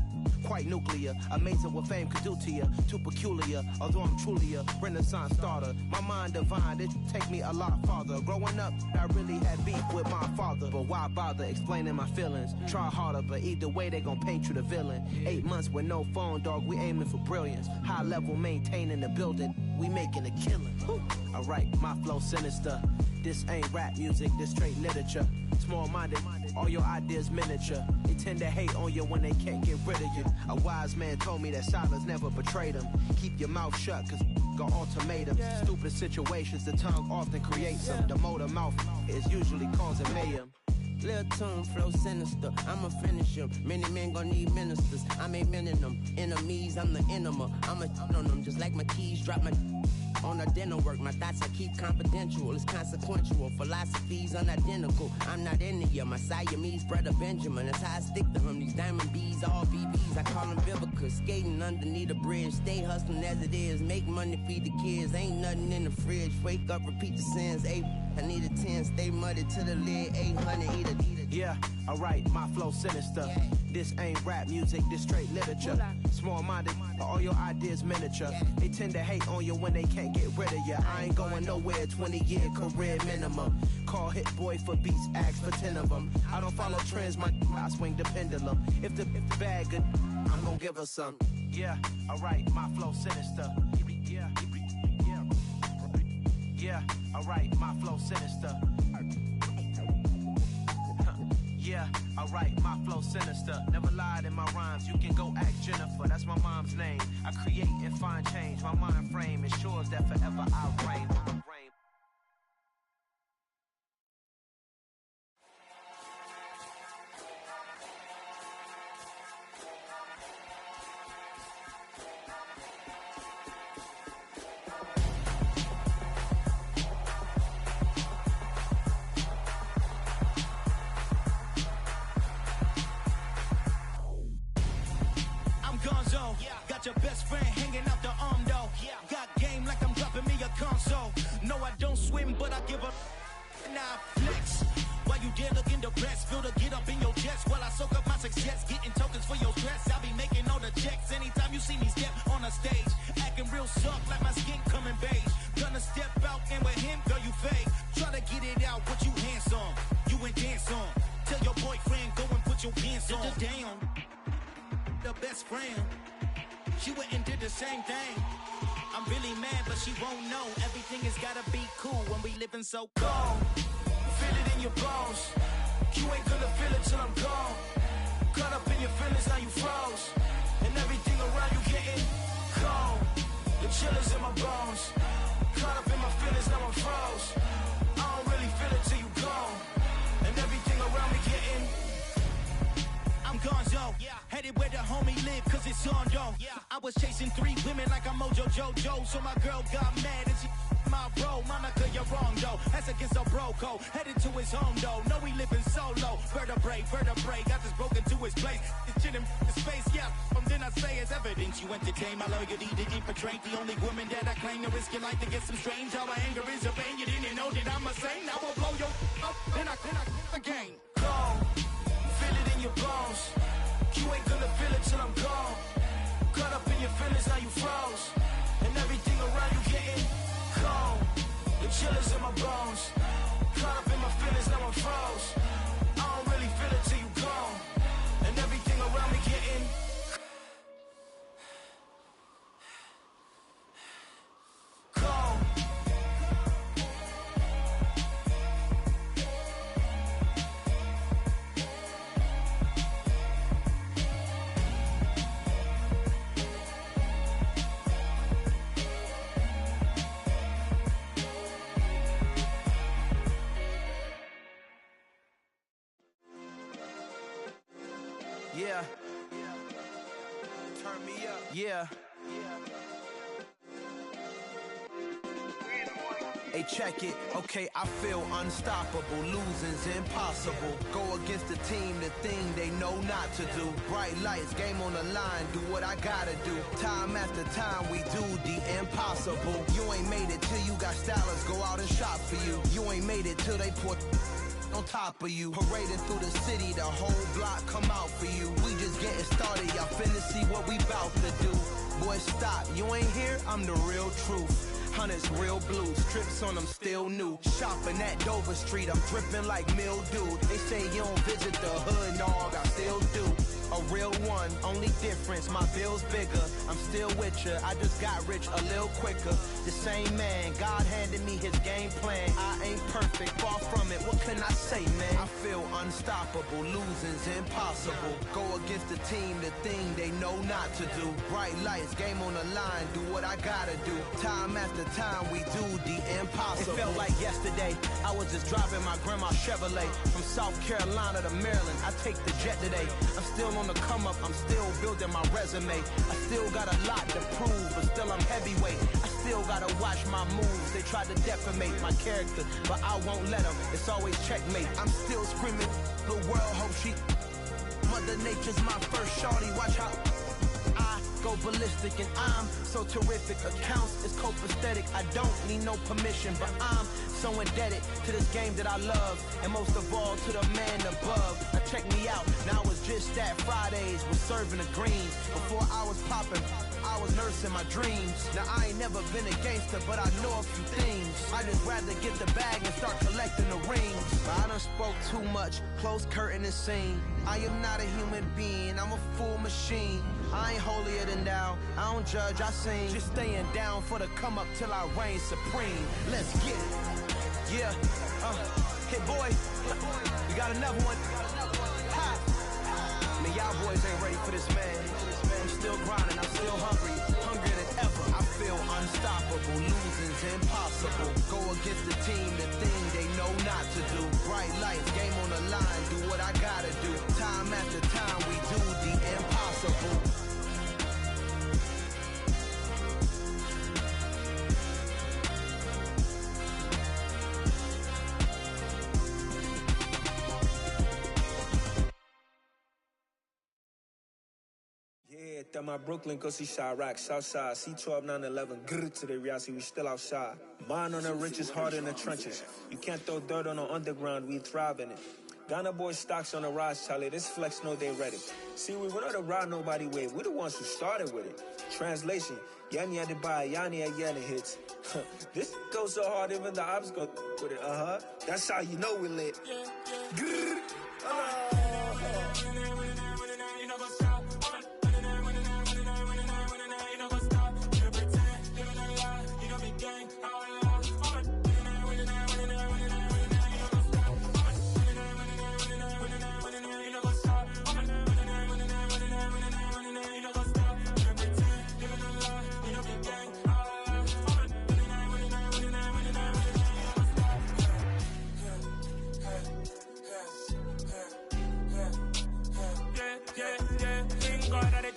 Quite nuclear, amazing what fame could do to you. Too peculiar, although I'm truly a renaissance starter. My mind divine, it take me a lot farther. Growing up, I really had beef with my father. But why bother explaining my feelings? Try harder, but either way they gon' paint you the villain. 8 months with no phone, dog, we aiming for brilliance. High level maintaining the building, we making a killing. Alright, my flow sinister. This ain't rap music, this straight literature. Small-minded, all your ideas miniature. They tend to hate on you when they can't get rid of you. A wise man told me that silence never betrayed him. Keep your mouth shut, cause got ultimatums. Stupid situations, the tongue often creates them. The motor mouth is usually causing mayhem. Lil' tune, flow sinister, I'ma finish him. Many men gon' need ministers, I'm a men in them. Enemies, I'm the enema, I'm on them. Just like my keys, drop my on a dinner work. My thoughts I keep confidential, it's consequential. Philosophies unidentical, I'm not into you. My Siamese brother Benjamin, that's how I stick to him. These diamond bees, all BBs, I call them Vivica. Skating underneath a bridge, stay hustling as it is. Make money, feed the kids, ain't nothing in the fridge. Wake up, repeat the sins, I need a 10, stay muddy to the lid, 800, eat a. Yeah, alright, my flow sinister. This ain't rap music, this straight literature. Small-minded, all your ideas miniature. They tend to hate on you when they can't get rid of you. I ain't going nowhere, 20-year career minimum. Call Hit Boy for beats, ask for 10 of them. I don't follow trends, I swing the pendulum. If the bag good, I'm gon' give her some. Yeah, alright, my flow sinister. Yeah, alright, my flow sinister. Yeah, alright, my flow sinister. Never lied in my rhymes, you can go ask Jennifer. That's my mom's name. pain. I create and find change. My mind frame ensures that forever I reign. Got your best friend hanging out the arm though. Got game like I'm dropping me a console. No, I don't swim, but I give up. Now flex. While you there looking depressed, feel the get up in your chest while I soak up my success. Getting tokens for your stress. I'll be making all the checks anytime you see me step on a stage. Acting real soft like my skin coming beige. Gonna step out and with him, girl, you fake. Try to get it out, what you hands on. You ain't dance on. Tell your boyfriend, go and put your pants on. Down. The best friend. She went and did the same thing. I'm really mad, but she won't know. Everything has gotta be cool when we living so cold. Feel it in your bones. You ain't gonna feel it till I'm gone. Caught up in your feelings, now you froze. And everything around you getting cold. The chill is in my bones. Caught up in my feelings, now I'm froze. I don't really feel it till you gone. And everything around me getting I'm gonzo, headed where the homie live, cause it's on though. I was chasing 3 women like I'm Mojo Jojo, so my girl got mad and she my bro. Monica, you're wrong though, that's against a bro code. Headed to his home though, know we living solo. Vertebrae, got this broken to his place. It's chin in his face, then I say it's evidence you entertain my loyalty to infiltrate. The only woman that I claim to risk your life to get some strange. How my anger is a pain, you didn't know that I'm a saint. I will blow your up, then I again. Go. Feel it in your bones. You ain't gonna feel it till I'm gone. Caught up in your feelings, now you froze. And everything around you getting cold. The chill is in my bones. Caught up in my feelings, now I'm froze. I don't really feel it till you gone. And everything around me getting cold. Yeah. Turn me up. Yeah. Hey, check it. Okay, I feel unstoppable. Losing's impossible. Go against the team, the thing they know not to do. Bright lights, game on the line. Do what I gotta do. Time after time, we do the impossible. You ain't made it till you got stylists go out and shop for you. You ain't made it till they put on top of you. Parading through the city, the whole block come out for you. We just getting started, y'all finna see what we bout to do. Boy, stop, you ain't here, I'm the real truth. Hunters, real blue, strips on them still new. Shopping at Dover Street, I'm dripping like mildew. They say you don't visit the hood, dog, I still do. A real one, only difference, my bill's bigger. I'm still with ya, I just got rich a little quicker. The same man, God handed me his game plan. I ain't perfect, far from it, what can I say, man? I feel unstoppable, losing's impossible. Go against the team, the thing they know not to do. Bright lights, game on the line, do what I gotta do. Time after time, we do the impossible. It felt like yesterday, I was just driving my grandma's Chevrolet. From South Carolina to Maryland, I take the jet today. I'm still on the come up, I'm still building my resume. I still got a lot to prove, but still I'm heavyweight. I still gotta watch my moves. They tried to defamate my character, but I won't let them. It's always checkmate. I'm still screaming, the world hope she. Mother Nature's my first shorty, watch how I go ballistic and I'm so terrific. Accounts is copacetic, I don't need no permission, but I'm so indebted to this game that I love, and most of all to the man above. Now check me out, now it's just that Fridays was serving the greens. Before I was popping, I was nursing my dreams. Now I ain't never been a gangster, but I know a few things. I just rather get the bag and start collecting the rings. But I done spoke too much, close curtain and scene. I am not a human being, I'm a full machine. I ain't holier than thou, I don't judge, I sing. Just staying down for the come up till I reign supreme. Let's get it. Yeah, hit boy, we got another one. Ha! Man, y'all boys ain't ready for this, man. I'm still grinding, I'm still hungry. bright lights, game on the line, do what I gotta do. Time after time, we do the impossible. Yeah, that my Brooklyn, go see Chirac, Southside, C12, 911, grrr to the reality, we still outside. Mine on the riches, hard in the trenches. You can't throw dirt on the underground, we thrive in it. Ghana boys stocks on the rise, Charlie, this flex know they ready. See, we went on the ride nobody wave, we the ones who started with it. Translation, Yanni had to buy, Yanni had Yanni hits. This goes so hard, even the ops go with it, That's how you know we lit. Grrr,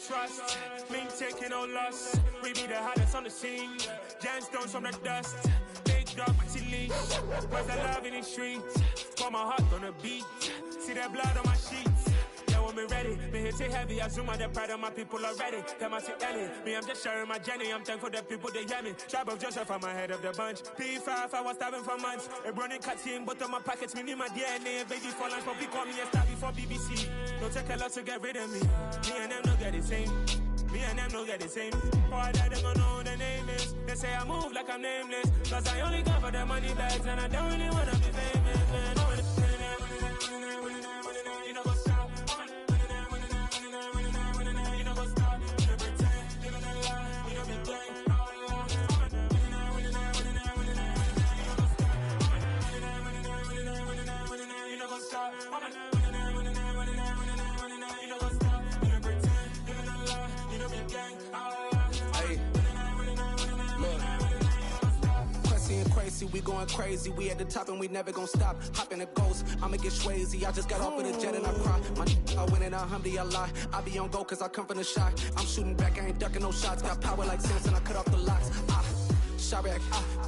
Trust, me taking no loss. We be the hottest on the scene. Gemstones from the dust. Big dog, pretty leash. Where's the love in the streets? Pour my heart on the beat. See that blood on my sheets. Yeah, when me ready, me hit it heavy. I zoom on the pride of my people already. Them I see Ellie. Me, I'm just sharing my journey. I'm thankful the people they hear me. Tribe of Joseph, I'm ahead of the bunch. P5, I was starving for months. A running cut in, but on my pockets, me need my DNA. Baby for lunch, but call me a star before BBC. Don't take a lot to get rid of me. Me and them no get the same. Me and them no get the same. All that they gonna know the name is. They say I move like I'm nameless. Cause I only go for the money bags and I don't really wanna be famous, man. You know what's up? You know what's up? You pretend, living a lie. You know be gang. You know what's up? Crazy, we going crazy, we at the top and we never gonna stop. Hop in a ghost, I'ma get swayzy. I just got off with a jet and I cry. I win and alhamdulillah. I be on go cause I come from the shot. I'm shooting back, I ain't ducking no shots. Got power like Samson, I cut off the locks. Chirac,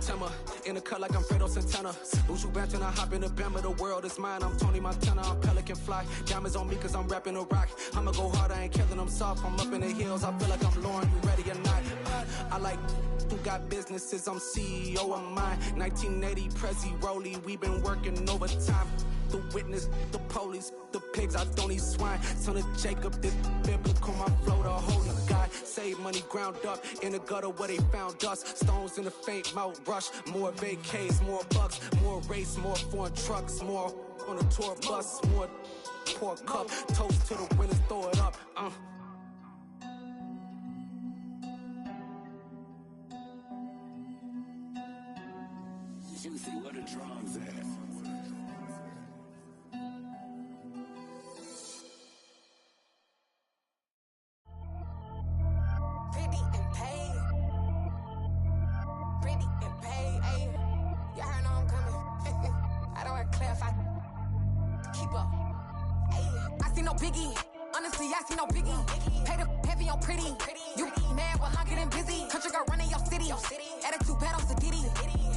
Tema, in the cut like I'm Fredo Santana. Uju Banton, I hop in the Bama, the world is mine. I'm Tony Montana, I'm Pelican Fly. Diamonds on me cause I'm rapping a rock. I'ma go hard, I ain't killing them soft. I'm up in the hills, I feel like I'm Lauren, you ready or not? I like who got businesses, I'm CEO of mine. 1980 Prezi Rolly, we been working overtime. The witness, the police, the pigs, I don't eat swine. Son of Jacob, this biblical, my flow, the holy God. Save money ground up in the gutter where they found us. Stones in the faint mouth rush. More vacays, more bucks, more race, more foreign trucks, more on a tour bus, more pork cup. Toast to the winners, throw it up. Juicy, where the drums at? Pretty and paid. Pretty and paid, ayy. Y'all heard know I'm coming. I don't want to clarify. Keep up. Ayy. I see no biggie. Honestly, I see no biggie. Pay the heavy on pretty. You mad while I'm getting busy. Country girl running your city. Attitude bad on Sadiddy.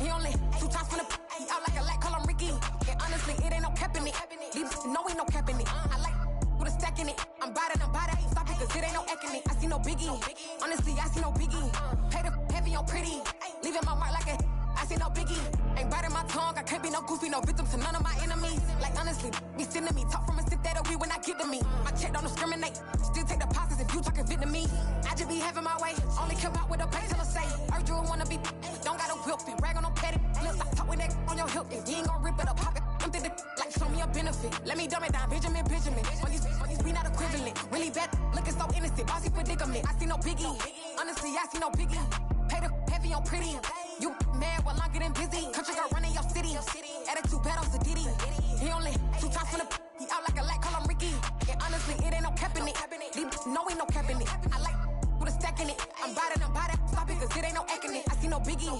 He only 2 times from the he out like a lack, call him Ricky. And honestly, it ain't no cap in it. These know ain't no cap in it. I like with a stack in it. I'm by that, ain't stop it, cause it ain't no acting it. I see no biggie. Honestly, I see no biggie. Pay the heavy on pretty. Leaving my mark like a I see no biggie. Ain't biting my tongue, I can't be no goofy, no victim to none of my enemies. Like honestly, be sending me talk from a sit that'll be when I get to me. My check don't discriminate. Still take deposits if you talking Vietnamese. I just be having my way. Only care about what the pay till I say. Urge you wanna be. Don't got a whip and rag on no petty. Lips, I talk with that on your hip. If you ain't gon' rip it up, pop it. I'm thinking like show me a benefit. Let me dumb it down, Benjamin. Money's we not equivalent. Really bad, looking so innocent. Bossy predicament. I see no biggie. Honestly, I see no biggie. Pay the heavy on pretty. You mad while I'm getting busy. Country girl running your city. Attitude bad on Sadiddy. He only 2 times from the he out like a lack, call him Ricky. And honestly, it ain't no cap in it. These know ain't no cap in it. I like with a stack in it. I'm by that, stop it, cause it ain't no acting it. I see no biggie.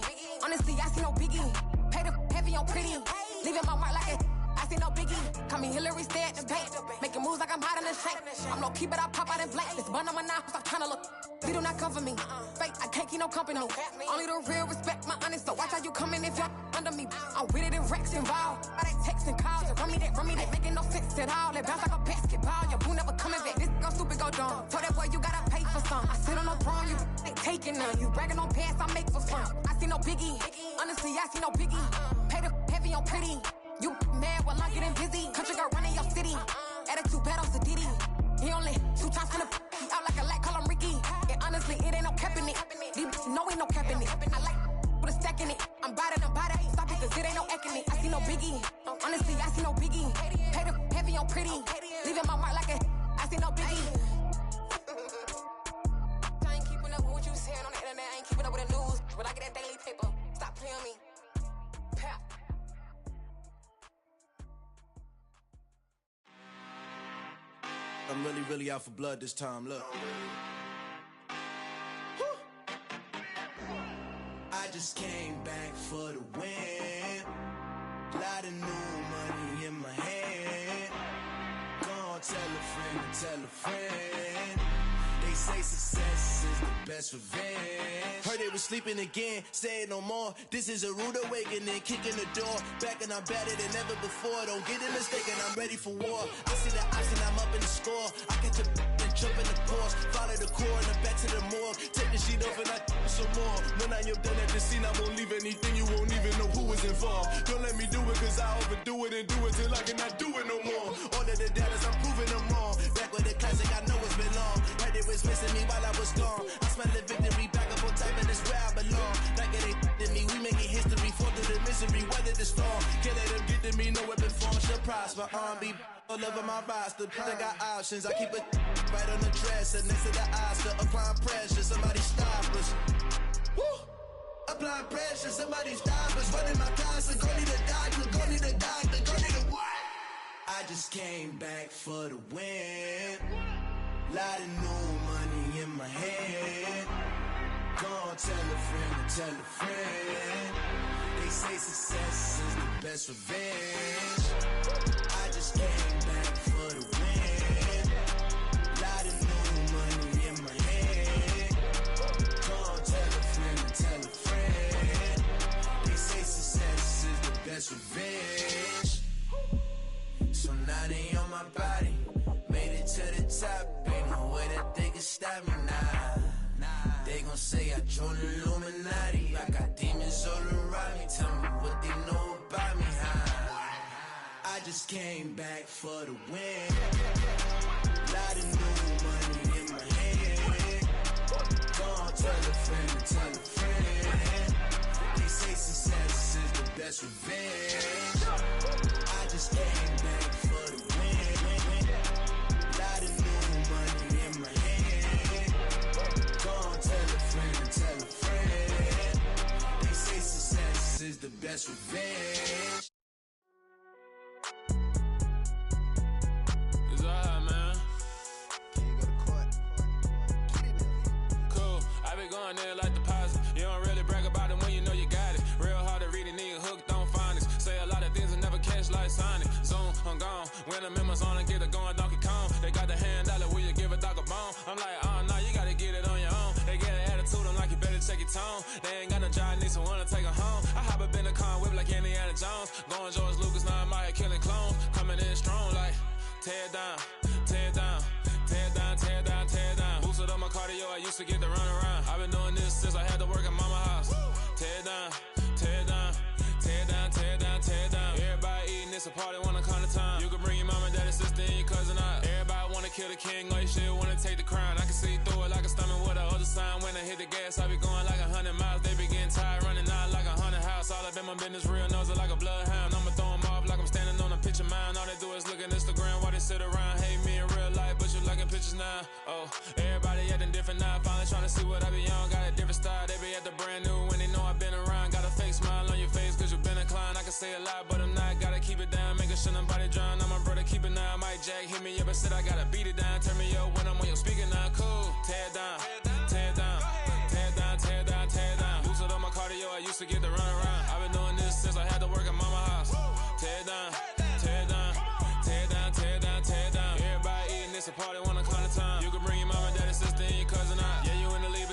Honestly, I see no biggie. Pay the heavy on pretty. Leaving my mark like a I see no biggie. Call me Hillary, stay at the bank. Making moves like I'm hiding the shank. I'm low key, but I pop out in blank. This bun on my knife, stop trying to look. They do not cover me. Fake, I can't keep no company. Only the real respect my honest. So watch how you coming if you're under me. I'm with it and Rex involved. I they texting calls. Run me that, making no sense at all. They bounce like a basketball. Your boo never coming back. This go stupid, go dumb. Told that boy you gotta pay for some. I sit on no throne, you ain't taking none. You bragging on pants, I make for fun. I see no biggie. Honestly, I see no biggie. Pay the heavy on pretty. You mad while I'm getting busy. Country girl running your city. Attitude bad on Diddy. He only 2 times from the he out like a light, call him Ricky. And honestly, it ain't no cap in it. These know ain't no cap in it. I like with a stack in it. I'm bad, stop it, cause it ain't no acting it. I see no biggie. Honestly, I see no biggie. Pay the heavy on pretty. Leaving my mark like a I see no biggie. I ain't keeping up with what you saying on the internet. I ain't keeping up with the news. When I get that daily paper, stop playing me. Pap. I'm really out for blood this time, look. I just came back for the win. Lot of new money in my hand. Gonna tell a friend to tell a friend. They say success is the best revenge. Heard they was sleeping again, say it no more. This is a rude awakening, kicking the door. Back and I'm better than ever before. Don't get it mistaken, I'm ready for war. I see the option, I'm up in the score. I get to and jump in the course. Follow the core and I'm back to the morgue. Take the sheet off and I some more. When I am done at the scene, I won't leave anything. You won't even know who was involved. Don't let me do it, cause I overdo it and do it till I cannot do it no more. All of the doubters, I'm proving them wrong. Back with the classic, I know it's been long. Heard it was missing me while I was gone. I smell the victory, back up on time, and it's where I belong. Like it ain't to me, we making history. Fall through the misery, weather the storm. Can't let them get to me, no weapon form should prosper. R&B all over my roster, I got options. I keep it right on the dresser, next to the Oscar. Applying pressure, somebody stop us. Woo! Applying pressure, somebody stop us. Running my constant, go need a doctor, go need a doctor, go need a what? I just came back for the win. Lot of new money in my hand. Gonna tell a friend to tell a friend. They say success is the best revenge. I just came back for the win. Lot of new money in my hand. Gonna tell a friend to tell a friend. They say success is the best revenge. So now they on my body. Made it to the top. Ain't no way that they can stop me now. They gon' say I joined the Illuminati. I got demons all around me. Tell me what they know about me, huh? I just came back for the win. Lot of new money in my hand. Gonna tell a friend to tell a friend. They say success is the best revenge. I just came back for the win. Lot of new money in my hand. Gonna tell a friend to tell a friend. They say success is the best revenge. It's alright, man. Can't go to court. Cool. I be going there like deposit. You don't really brag about it when you know you got it. Real hard to read a nigga hooked, don't find it. Say a lot of things and never catch like Sonic. Zone, I'm gone. When I'm in my zone, I get it going Donkey Kong. They got the hand dollar, will you give a dog a bone? I'm like, oh, no, you gotta get it on your own. They get an attitude, I'm like, you better check your tone. They ain't got no job, need someone to take her home. I hop up in the car, whip like Indiana Jones. Going George Lucas, now I'm out here killing clones. Coming in strong like, tear down, tear down, tear down, tear down, tear down. Boosted up my cardio, I used to get to run around. I've been doing this since I had to work at mama house. Tear down, tear down, tear down, tear down, tear down. Everybody eating, it's a party, wanna come to time. You can bring your mama, daddy, sister, and your cousin out. Everybody wanna kill the king, or you shit wanna take the crown. I can see through it like a stomach with a other sign. When I hit the gas, I be going like 100 miles. They be getting tired, running out like 100 house. All up in my business, real nose like a bloodhound. I'ma throw them off like I'm standing on a picture mound. All they do is look at Instagram while they sit around. Hate me in real life, but you liking pictures now. Oh, everybody acting different now. Finally trying to see what I be on. Got a different style, they be at the brand new when they know I've been around. Got a fake smile on your face cause you been inclined. I can say a lot, but I'm not. Gotta keep it down, making sure nobody drown. I'm my brother, keep it now. Mike Jack hit me up and said I gotta beat it down. Turn me up when I'm on your speaker now. Cool, tear down, tear down, tear down, tear down, tear down. Boosted up my cardio, I used to get to run around. I've been doing this since I had to work at mama house. Tear down, tear down.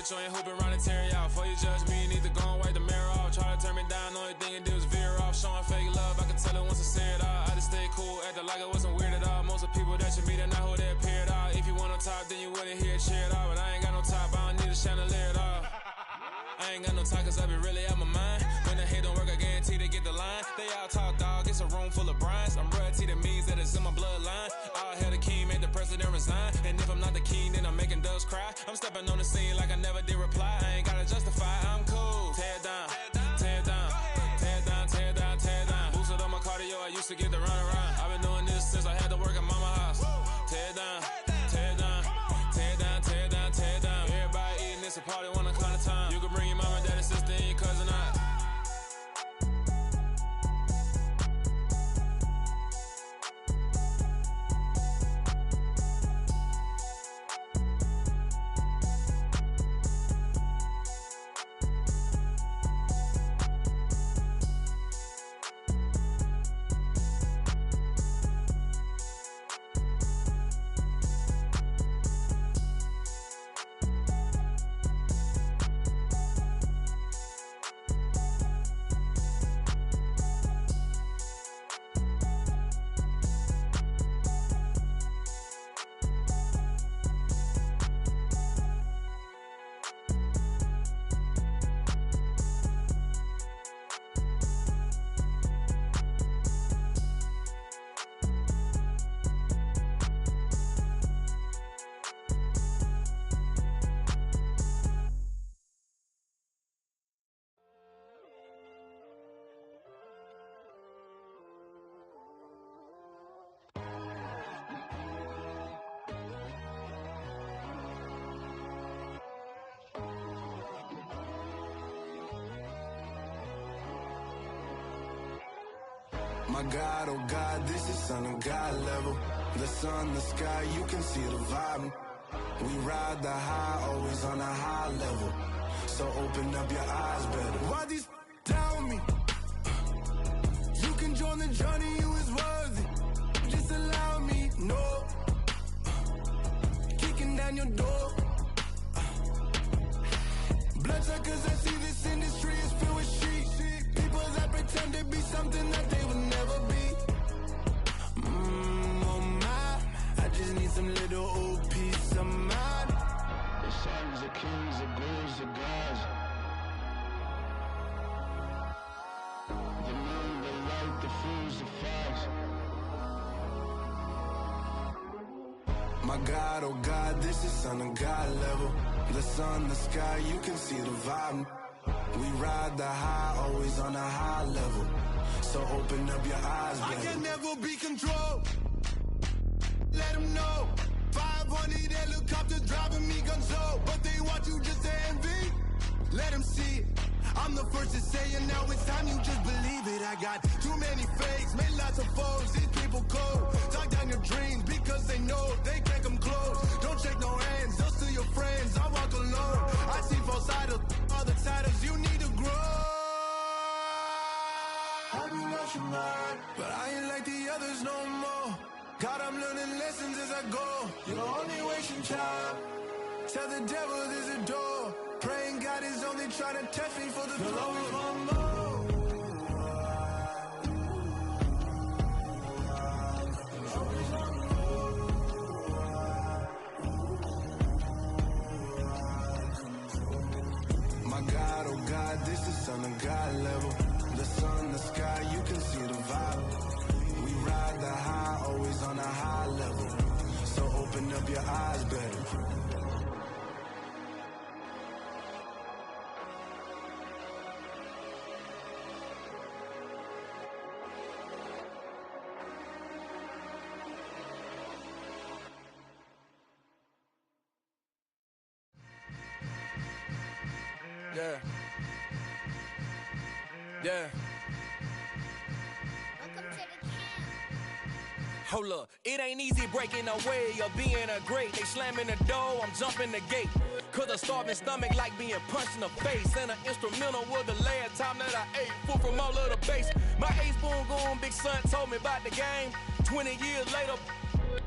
Bitch, you ain't hooping around and tear out. Before you judge me, you need to go and wipe the mirror off. Try to turn me down, only thing you did was veer off. Showing fake love, I can tell it once I see it all. I just stay cool, acting like it wasn't weird at all. Most of the people that you meet are not who they appear at all. If you want on top, then you wouldn't hear it cheer at all. But I ain't got no top, I don't need a chandelier at all. I ain't got no talk, cause I be really out my mind. When the hate don't work, I guarantee they get the line. They all talk, dog, it's a room full of brines. I'm royalty, that means that it's in my bloodline. All hail the king, made the president resign. And if I'm not the king, then I'm making doves cry. I'm stepping on the scene like I never did reply. I ain't gotta justify, I'm cool. Tear down, tear down, tear down, tear down, tear down. Boosted on my cardio, I used to get the run around. I've been doing this since I had to work at mama house. Tear down, tear down, tear down, tear down, tear down. Everybody eating, it's a party, one kind of time. You can bring your mama, daddy, sister, and your cousin out. My God, oh God, this is Son of God level. The sun, the sky, you can see the vibe. We ride the high, always on a high level. So open up your eyes better. Why these down me? You can join the journey, you is worthy. Just allow me, no. Kicking down your door. Bloodsuckers, I see this industry is filled with shit. People that pretend to be something that they will never be. Oh my, I just need some little old peace of mind. The sons of kings, the bulls, the gods. The moon, the light, the fools, the fogs. My God, oh God, this is Son of God level. The sun, the sky, you can see the vibe. We ride the high, always on a high level. So open up your eyes, baby. I can never be controlled. Let them know. 500 helicopters driving me gonzo. But they want you just to envy. Let them see it. I'm the first to say it, now it's time you just believe it. I got too many fakes, made lots of foes. These people cold. Talk down your dreams because they know they can't come close. Don't shake no hands, those to your friends. I walk alone. I see false idols, other titles. You need to grow. I've been watching mine, but I ain't like the others no more. God, I'm learning lessons as I go. You're only wasting time. Tell the devil there's a door. Praying God is only trying to test me for the You'll always want more. My God, oh God, this is Son of God level. The sun, the sky, you can see the vibe. We ride the high, always on a high level. So open up your eyes better. Yeah. Yeah. Hold up, it ain't easy breaking away or being a great. They slamming the door, I'm jumping the gate. Cause a starving stomach like being punched in the face. And an instrumental was the last time that I ate food from all of the base. My ace spoon going, big son told me about the game. 20 years later,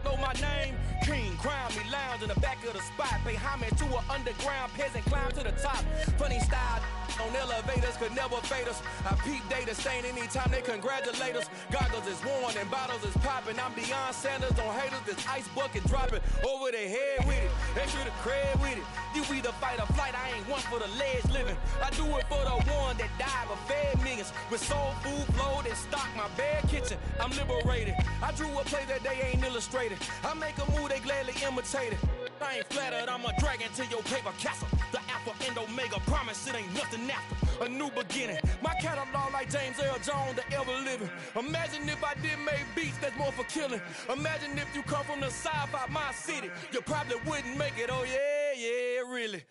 Know my name? King, crown me, lounge in the back of the spot. Pay homage to an underground peasant, climb to the top. Funny style on elevators could never fade us. I peep data stain anytime they congratulate us. Goggles is worn and bottles is popping. I'm beyond Sanders on haters, this ice bucket dropping over their head with it. Extra the cred with it. You either fight or flight, I ain't one for the ledge living. I do it for the one that died but fed millions. With soul food flowed and stocked my bare kitchen. I'm liberated. I drew a play that they ain't illustrated. I make a move, they gladly imitate it. I ain't flattered, I'm a dragon to your paper castle. The Alpha and Omega, promise it ain't nothing after. A new beginning. My catalog like James Earl Jones, the ever living. Imagine if I did make beats that's more for killing. Imagine if you come from the sci-fi, my city. You probably wouldn't make it, oh yeah, really.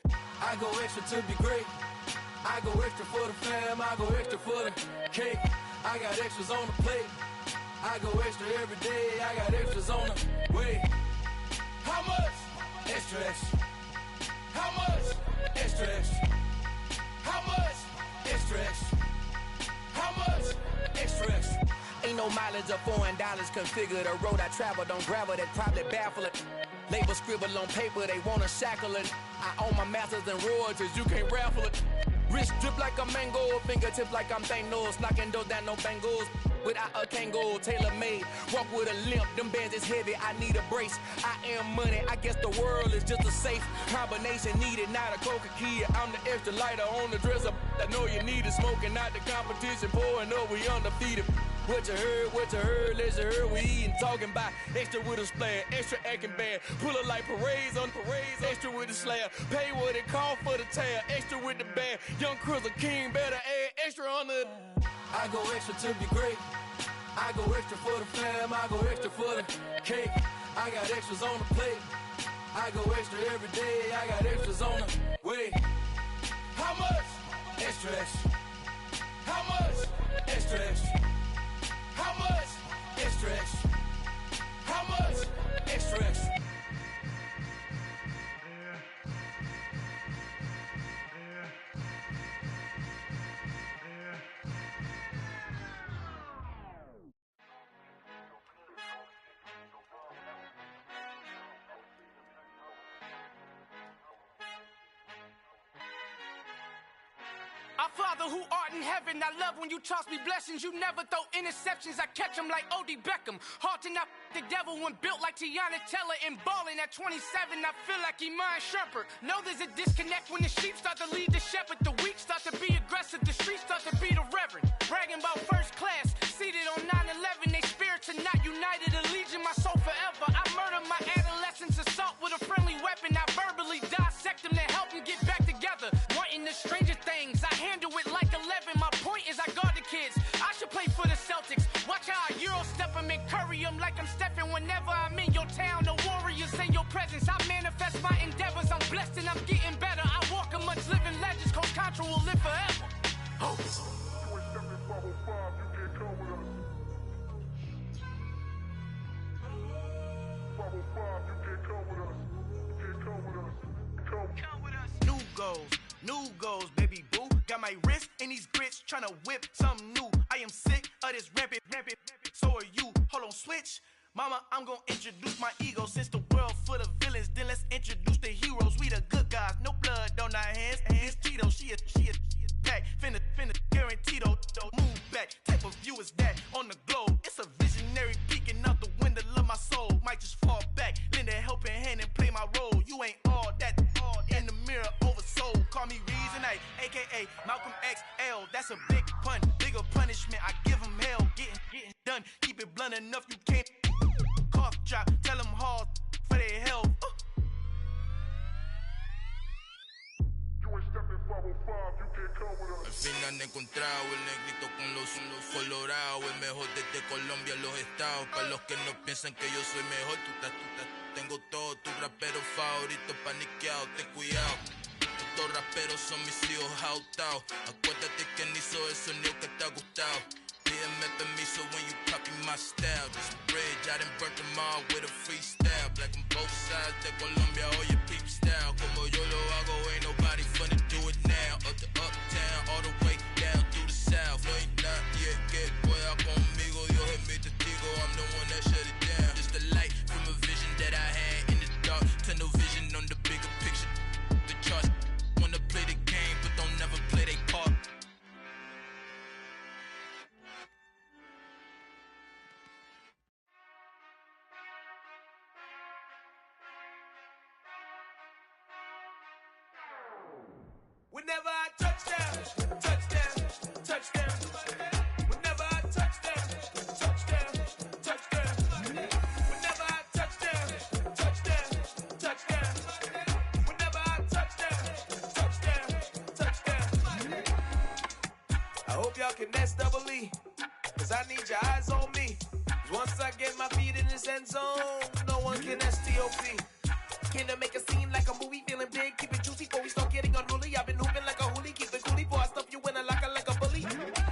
I go extra to be great. I go extra for the fam, I go extra for the cake. I got extras on the plate. I go extra every day, I got extras on the way. How much? Extra, extra. How much? Extra, extra. How much? Extra, extra. How much? Extra, extra. Ain't no mileage of $4 configure the road I travel. Don't gravel that probably baffle it. Label scribble on paper, they wanna shackle it. I own my masters and royalties, you can't raffle it. Wrist drip like a mango, fingertips like I'm Thanos, knocking those down no bangles. Without a Kango, tailor-made, walk with a limp, them bands is heavy, I need a brace. I am money, I guess the world is just a safe combination needed, not a coca key. I'm the extra lighter on the dresser, I know you need it, smoking out the competition, pouring up, we undefeated. What you heard, let's you heard, we eatin', talking about extra with a splash, extra acting bad, pull it like parades on parades, extra with the slab, pay what it cost for the tab, extra with the bag, young Cruiser King, better add extra on the... I go extra to be great. I go extra for the fam, I go extra for the cake. I got extras on the plate. I go extra every day, I got extras on the way. How much? Extra, extra. How much? Extra, extra. How much? Extra, extra. How much? Extra, extra. Our Father who art in heaven, I love when you toss me blessings. You never throw interceptions, I catch them like O.D. Beckham. Hard to knock the devil when built like Tiana Teller. And balling at 27, I feel like Iman Shumpert. Know there's a disconnect when the sheep start to lead the shepherd. The weak start to be aggressive, the streets start to be the reverend. Bragging about first class, seated on 9/11. They spirits are not united, a legion, my soul forever. I murder my adolescence, assault with a friendly weapon. I verbally dissect them to help them get back together. Wanting the stranger things, I handle it like 11. My point is I guard the kids. I should play for the Celtics. Watch how I Euro step them and curry them like I'm stepping whenever I'm in your town. The warriors in your presence. I manifest my endeavors. I'm blessed and I'm getting better. I walk amongst living legends. Coach Contra will live forever. Oh. New goals, baby boo. Got my wrist in these grits, tryna whip something new. I am sick of this rampant. So are you. Hold on, switch. Mama, I'm gonna introduce my ego. Since the world full of villains, then let's introduce the heroes. We the good guys, no blood on our hands. It's Cheeto, she is pack. Finna, guaranteed, move back. Type of view is that on the globe? It's a visionary peeking out the window of my soul. Might just fall back, lend a helping hand and play my role. You ain't all that in the mirror oversold. Call me Reason A, aka Malcolm XL. That's a big pun, bigger punishment. I give him hell, getting done. Keep it blunt enough, you can't cough drop. Tell them hard for their health. Al fin han encontrado el negrito con los colorados, el mejor desde Colombia, los estados. Para los que no piensan que yo soy mejor, tengo todo, tu rapero favorito paniqueado, ten cuidado. Estos raperos son mis hijos adoptados. Acuérdate quién hizo el sonido que te ha gustado. Pídeme permiso when you copy my style. This bridge, I done burnt them all with a freestyle. Black on both sides de Colombia, oye peep style. Como yo lo hago, ain't nobody finna do it now. Up to uptown, all the way down through the south. No ain't nadie que pueda conmigo. Dios es mi testigo, I'm the one that shut it down. Just a light from a Whenever I touch down, touchdown, touchdown. Whenever I touch down, touchdown, touchdown. Whenever I touch down, touchdown, touchdown. Whenever I touch down, touchdown, touchdown. I hope y'all can nest double E, cause I need your eyes on me. Once I get my feet in this end zone, no one can STOP. Can I make a scene like a movie, feeling big, keep it juicy before we start getting unruly. I've been hooping like a hoolie, keep it coolie before I stuff you in a locker like a bully.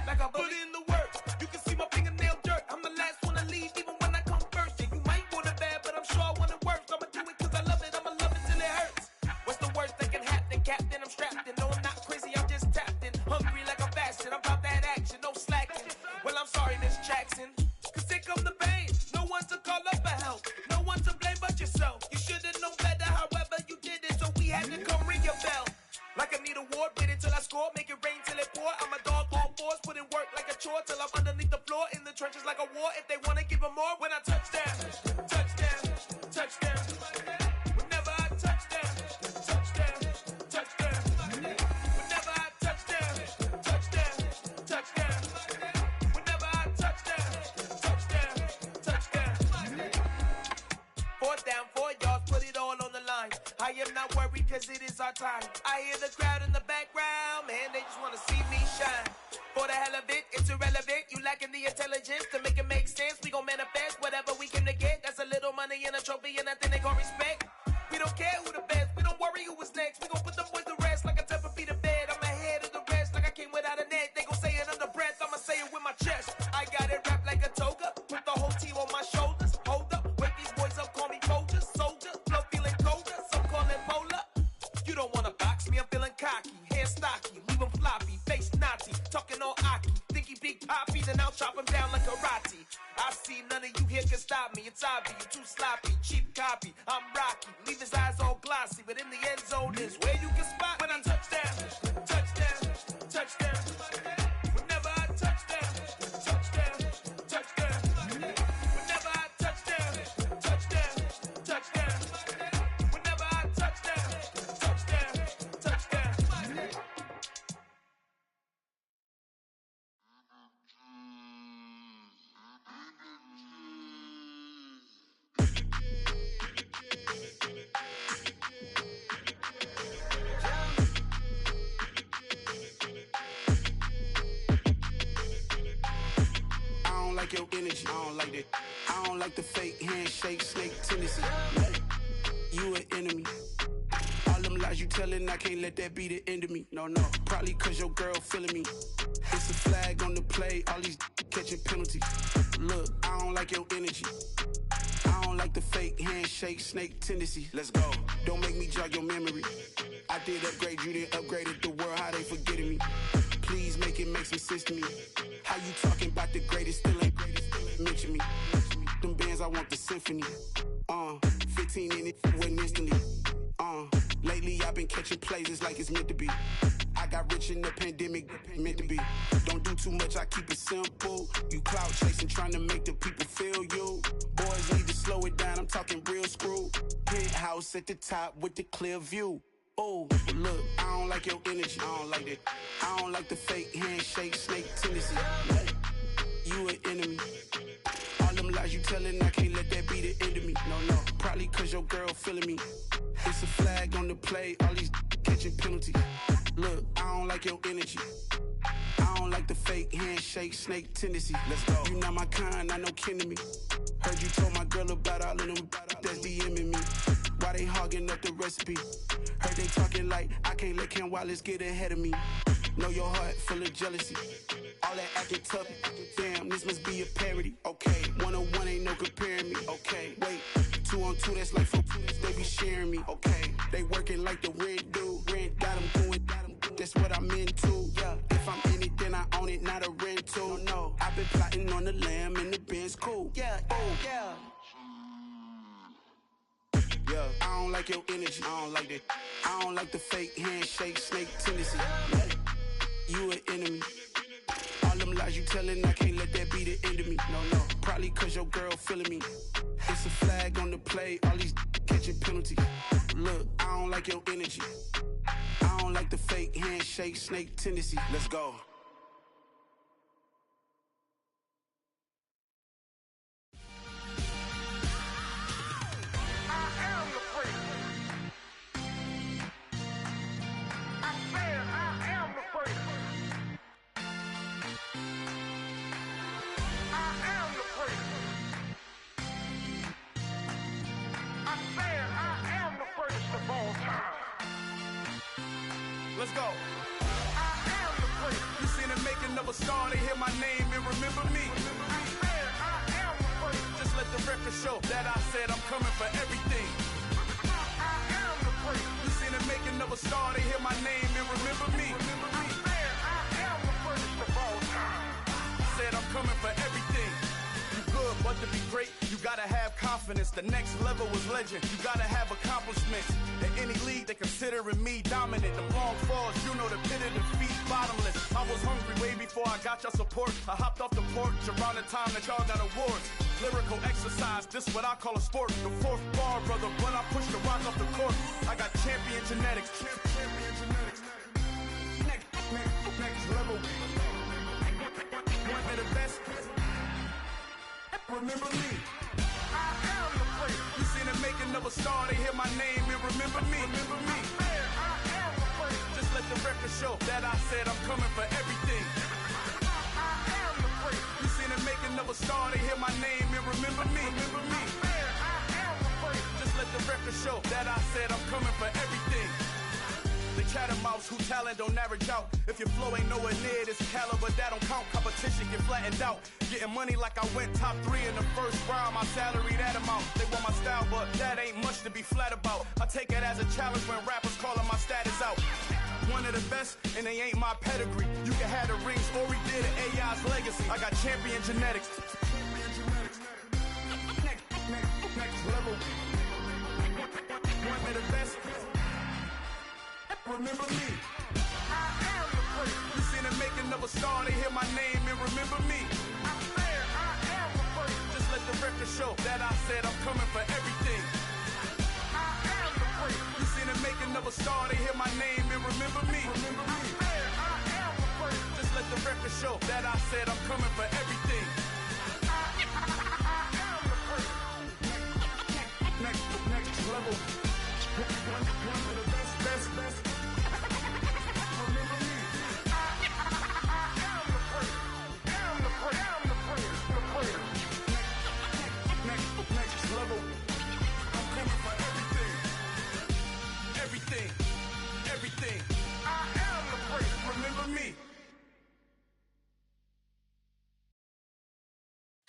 Like a bully. Put in the work, you can see my fingernail dirt. I'm the last one to leave, even when I come first. Yeah, you might want it bad, but I'm sure I want it worse. I'ma do it cause I love it, I'ma love it till it hurts. What's the worst that can happen, Captain? I'm strapped in, no I'm not crazy, I'm just tapped in. Hungry like I'm fasting, I'm about that action, no slacking. Well, I'm sorry, Miss Jackson, cause here come the pain. No one to call up for help, no one to blame but yourself. You should've known better, however you did it, so we had to come ring your bell. Like I need a ward, wait until I score, make it rain till it pour. I'm a dog on fours, put in work like a chore till I'm underneath the floor, in the trenches like a war. If they wanna give them more, when I touch down, touchdown, touchdown. Whenever I touch down, touchdown, touchdown. Whenever I touch down, touchdown, touchdown. Whenever I touch down, touchdown, touchdown. 4th down, 4 yards, put it all on the line. I am not worried cause it is our time. I hear the crowd in the background, man, they just wanna see me shine. For the hell of it, it's irrelevant. You lacking the intelligence to make it make sense. We gon' manifest whatever we came to get. That's a little money and a trophy and nothing they gon' respect. We don't care who the best, we don't worry who was next. We gon' put them boys to rest like a 10 feet of bed. I'm ahead of the rest like I came without a net. They gon' say it under breath, I'ma say it with my chest. I got it wrapped like a toga, put the whole team on my shoulders. Hold up, wake these boys up, call me soldier, soldier. Flow feeling colder, some call it polar. You don't wanna box me, I'm feeling cocky. Hair stocky, leave him floppy, face naughty. Talking all aki, think he big poppy, then I'll chop him down like karate. I see none of you here can stop me. It's obvious, you too sloppy, cheap copy. I'm Rocky, leave his eyes all glossy, but in the end zone is where you can spot when I touch down, touchdown, touchdown. Whenever I touch down, touchdown, touchdown. Whenever I touch down, touchdown, touchdown. Whenever I touch down, touchdown, touchdown. I don't like your energy, I don't like that. I don't like the fake handshake, snake tendency. You an enemy. All them lies you telling, I can't let that be the end of me. No, probably cause your girl feeling me. It's a flag on the play, all these catching penalties. Look, I don't like your energy. I don't like the fake handshake, snake tendency. Let's go. Don't make me jog your memory. I did upgrade, you didn't upgrade it. The world, how they forgetting me. Please make it make some sense to me. How you talking about the greatest, still ain't mention me. Them bands, I want the symphony. 15 in it, went instantly. Lately I've been catching plays, it's like it's meant to be. I got rich in the pandemic, meant to be. Don't do too much, I keep it simple. You clout chasing, trying to make the people feel you. Boys need to slow it down, I'm talking real screw. Penthouse at the top with the clear view. Oh, look, I don't like your energy, I don't like that. I don't like the fake handshake, snake tendency. You an enemy. All them lies you telling, I can't let that be the end of me. No, probably cause your girl feeling me. It's a flag on the play, all these catching penalties. Look, I don't like your energy. I don't like the fake handshake, snake tendency. Let's go. You not my kind, I know kin to me. Heard you told my girl about all of them that's DMing me. Why they hogging up the recipe? Heard they talking like I can't let Ken Wallace get ahead of me. Know your heart full of jealousy. All that acting tough, damn, this must be a parody. Okay, 101 ain't no comparing me. Okay, wait, 2 on 2, that's like 4. They be sharing me. Okay, they working like the rent do. Rent got them going, that's what I'm into. Yeah, if I'm in it, then I own it, not a rental. No, I've been plotting on the lamb and the Benz cool. Yeah, yeah. Yeah, I don't like your energy, I don't like that. I don't like the fake handshake, snake tendency. You an enemy. All them lies you telling, I can't let that be the end of me. No, probably cause your girl feeling me. It's a flag on the play, all these catching penalties. Look, I don't like your energy. I don't like like the fake handshake, snake tendency. Let's go. Let's go. You seen the making of a star, they hear my name and remember me. Just let the record show that I said I'm coming for everything. You seen the making of a star, they hear my name and remember me. Said I'm coming for everything. You good, but to be great, you gotta have confidence. The next level was legend. You gotta have accomplishments. In any league, they considering me dominant. The long falls, you know the pit of defeat, bottomless. I was hungry way before I got your support. I hopped off the porch around the time that y'all got awards. Lyrical exercise, this what I call a sport. The fourth bar, brother, when I push the rock off the court. I got champion genetics. Champion genetics. Next level. One of the best. Remember me. I am the place. You seen the making of a star, they hear my name and remember me. Remember me. I am the place. Just let the record show that I said I'm coming for everything. I am the place. You seen the making of a star, they hear my name and remember me. Remember me. I am the place. Just let the record show that I said I'm coming for everything. The chattermouths who talent don't average out. If your flow ain't nowhere near this caliber, that don't count. Competition get flattened out. Getting money like I went top 3 in the first round. My salary that amount. They want my style, but that ain't much to be flat about. I take it as a challenge when rappers calling my status out. One of the best, and they ain't my pedigree. You can have the rings, or we did it, AI's legacy. I got champion genetics. Next level. One of the best. Remember me. I am the place. You seen the making of a star, they hear my name and remember me. I am the place. Just let the record show that I said I'm coming for everything. I am the place. You seen the making of a star, they hear my name and remember me. Remember me. I am the place. Just let the record show that I said I'm coming for everything. I am the place. Next level. One of the best. Next level. I'm coming for everything. Everything. I am the place. Remember me.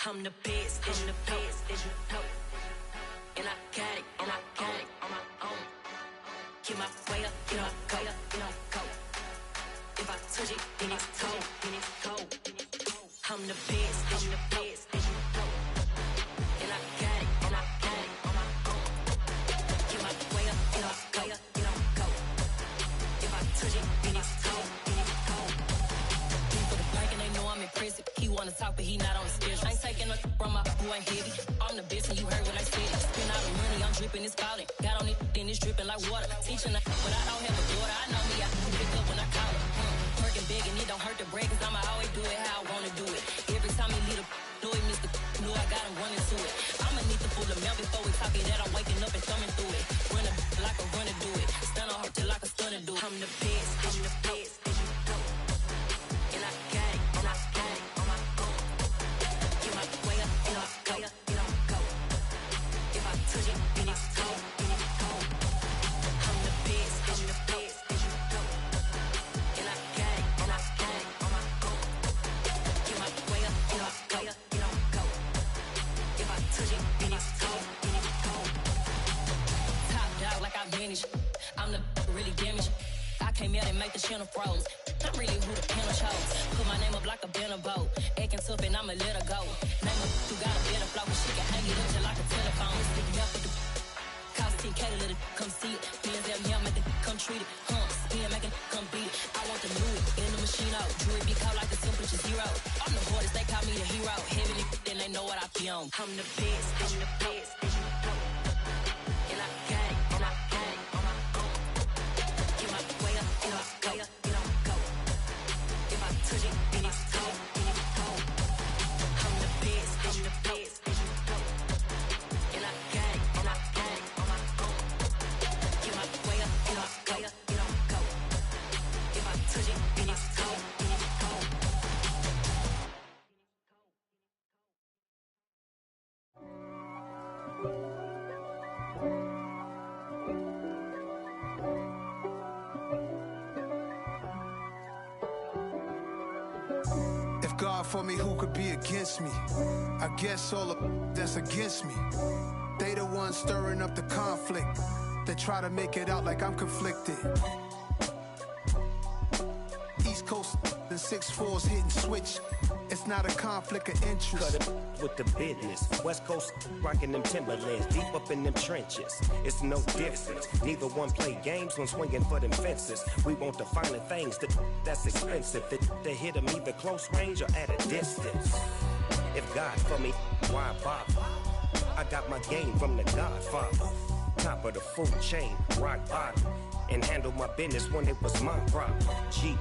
I'm the best, and you know. And I got it on my own. Get my way up, go. If I touch it, then it's cold. I'm the best, and you know. And I got it on my own. Get my way up, go. If I touch it, then it's cold. For the bike and they know I'm impressive. He wanna talk, but he not on the schedule. I ain't taking no from my boy heavy. I'm the best, and you heard what I said. Spend all the money, I'm dripping, it's falling. Got on it, then it's dripping like water. Teaching her, but I don't have a daughter. I know me, I can pick up when I call her. Working big and it don't hurt the break, cause I'ma always do it how I wanna do it. Every time he lead a know he missed the know I got him running to it. I'ma need to pull the mail before we talk it that I'm waking up and thumbing through it. Run a like a runner do it. Stun on her till like a stunner do it. I'm the best, and you know. And I got it on my own. Get my way up, go. If I touch it, then it's cold. I'm the best, and you know. And I got it on my own. Get my way up, go. If I touch it, then it's cold. Top dog like I vanished. I'm the really damaged. I came out and make the channel froze. I'm really who the panel chose. Put my name up like a banner boat. Acting tough and I'ma let her go. Name her who got a better flow. She can hang it up just like a telephone. Stick me up with the cost 10K to let it come see it. Bands at me, I make it come treat it. Spin, make it come beat it. I want the new it in the machine out. Jewelry be caught like the temperature 0. I'm the hardest, they call me the hero. Heavy then they know what I be on. I'm the best, and you know. And I got it on my own. Get my way up, for me, who could be against me? I guess all of that's against me. They the ones stirring up the conflict. They try to make it out like I'm conflicted. East Coast, the 6'4s hitting switch. It's not a conflict of interest. Cut it with the business. West Coast rocking them Timberlands, deep up in them trenches. It's no difference. Neither one play games when swinging for them fences. We want the finer things that's expensive. They hit them either close range or at a distance. If God for me, why bother? I got my game from the Godfather. Top of the food chain, rock bottom. And handle my business when it was my problem. G.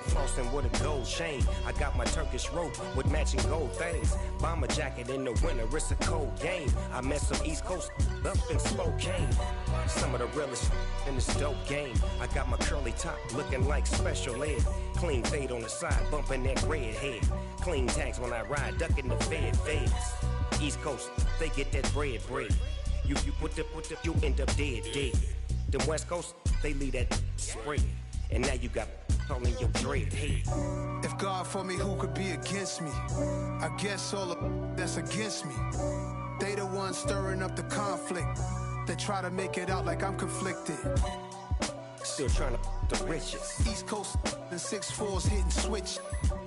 Flossing with a gold chain. I got my Turkish rope with matching gold things. Bomber jacket in the winter, it's a cold game. I met some East Coast up in Spokane. Some of the realest in this dope game. I got my curly top looking like special ed. Clean fade on the side, bumping that red head. Clean tags when I ride, ducking the feds. East Coast, they get that bread. You end up dead. Them West Coast, they leave that spread. And now you got all in your dread head. If God for me, who could be against me? I guess all of that's against me. They the ones stirring up the conflict. They try to make it out like I'm conflicted. Still trying to the riches. East Coast, the 6'4s hitting switch.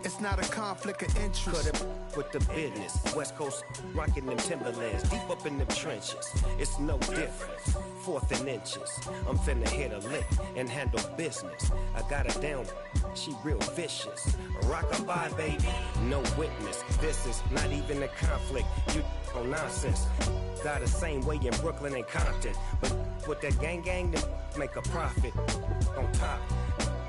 It's not a conflict of interest. Cut it with the business. West Coast rocking them Timberlands, deep up in them trenches. It's no difference. 4th and inches. I'm finna hit a lick and handle business. I got her down, she real vicious. Rock-a-bye, baby, no witness. This is not even a conflict. You on nonsense. Got the same way in Brooklyn and Compton. But with that gang, then make a profit. On top,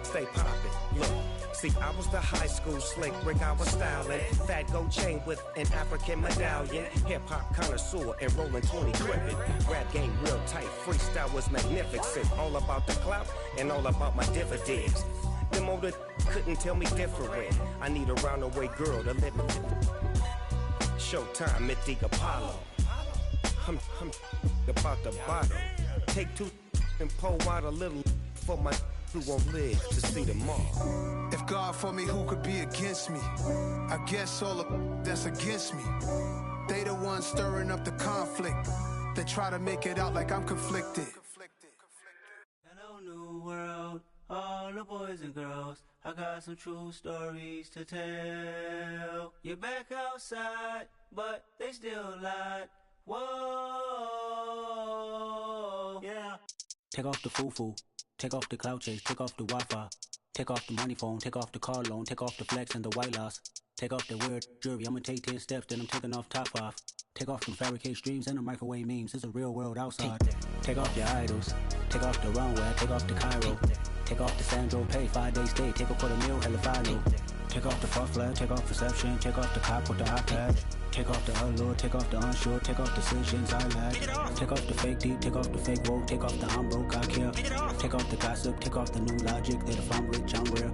stay poppin'. Look. See, I was the high school slick Rick, I was styling. Fat gold chain with an African medallion. Hip-hop connoisseur and rolling 20 cribbin'. Rap game real tight, freestyle was magnificent. All about the clout and all about my dividends. Them older couldn't tell me different. I need a roundaway girl to live with. Showtime, Mythic Apollo. I'm about the bottle. Take 2 and pour out a little for my who won't live to see tomorrow. If God for me, who could be against me? I guess all of that's against me. They the ones stirring up the conflict. They try to make it out like I'm conflicted. Hello, new world, all the boys and girls. I got some true stories to tell. You're back outside, but they still lied. Whoa, yeah. Take off the foo-foo. Take off the cloud chase, take off the Wi-Fi. Take off the money phone, take off the car loan, take off the flex and the white loss. Take off the weird jewelry, I'ma take 10 steps, then I'm taking off top off. Take off them fabricate streams and the microwave memes, it's a real world outside. Take off your idols, take off the runway, take off the Cairo. Take off the Sandro pay, 5-day stay, take a $250,000, hella final. Take off the fuck flag, take off reception, take off the cop with the iPad. Take off the allure, take off the unsure, take off decisions I lack. Take off the fake deep, take off the fake woke, take off the I'm broke, I care. Take off the gossip, take off the new logic, that if I'm rich, I'm real.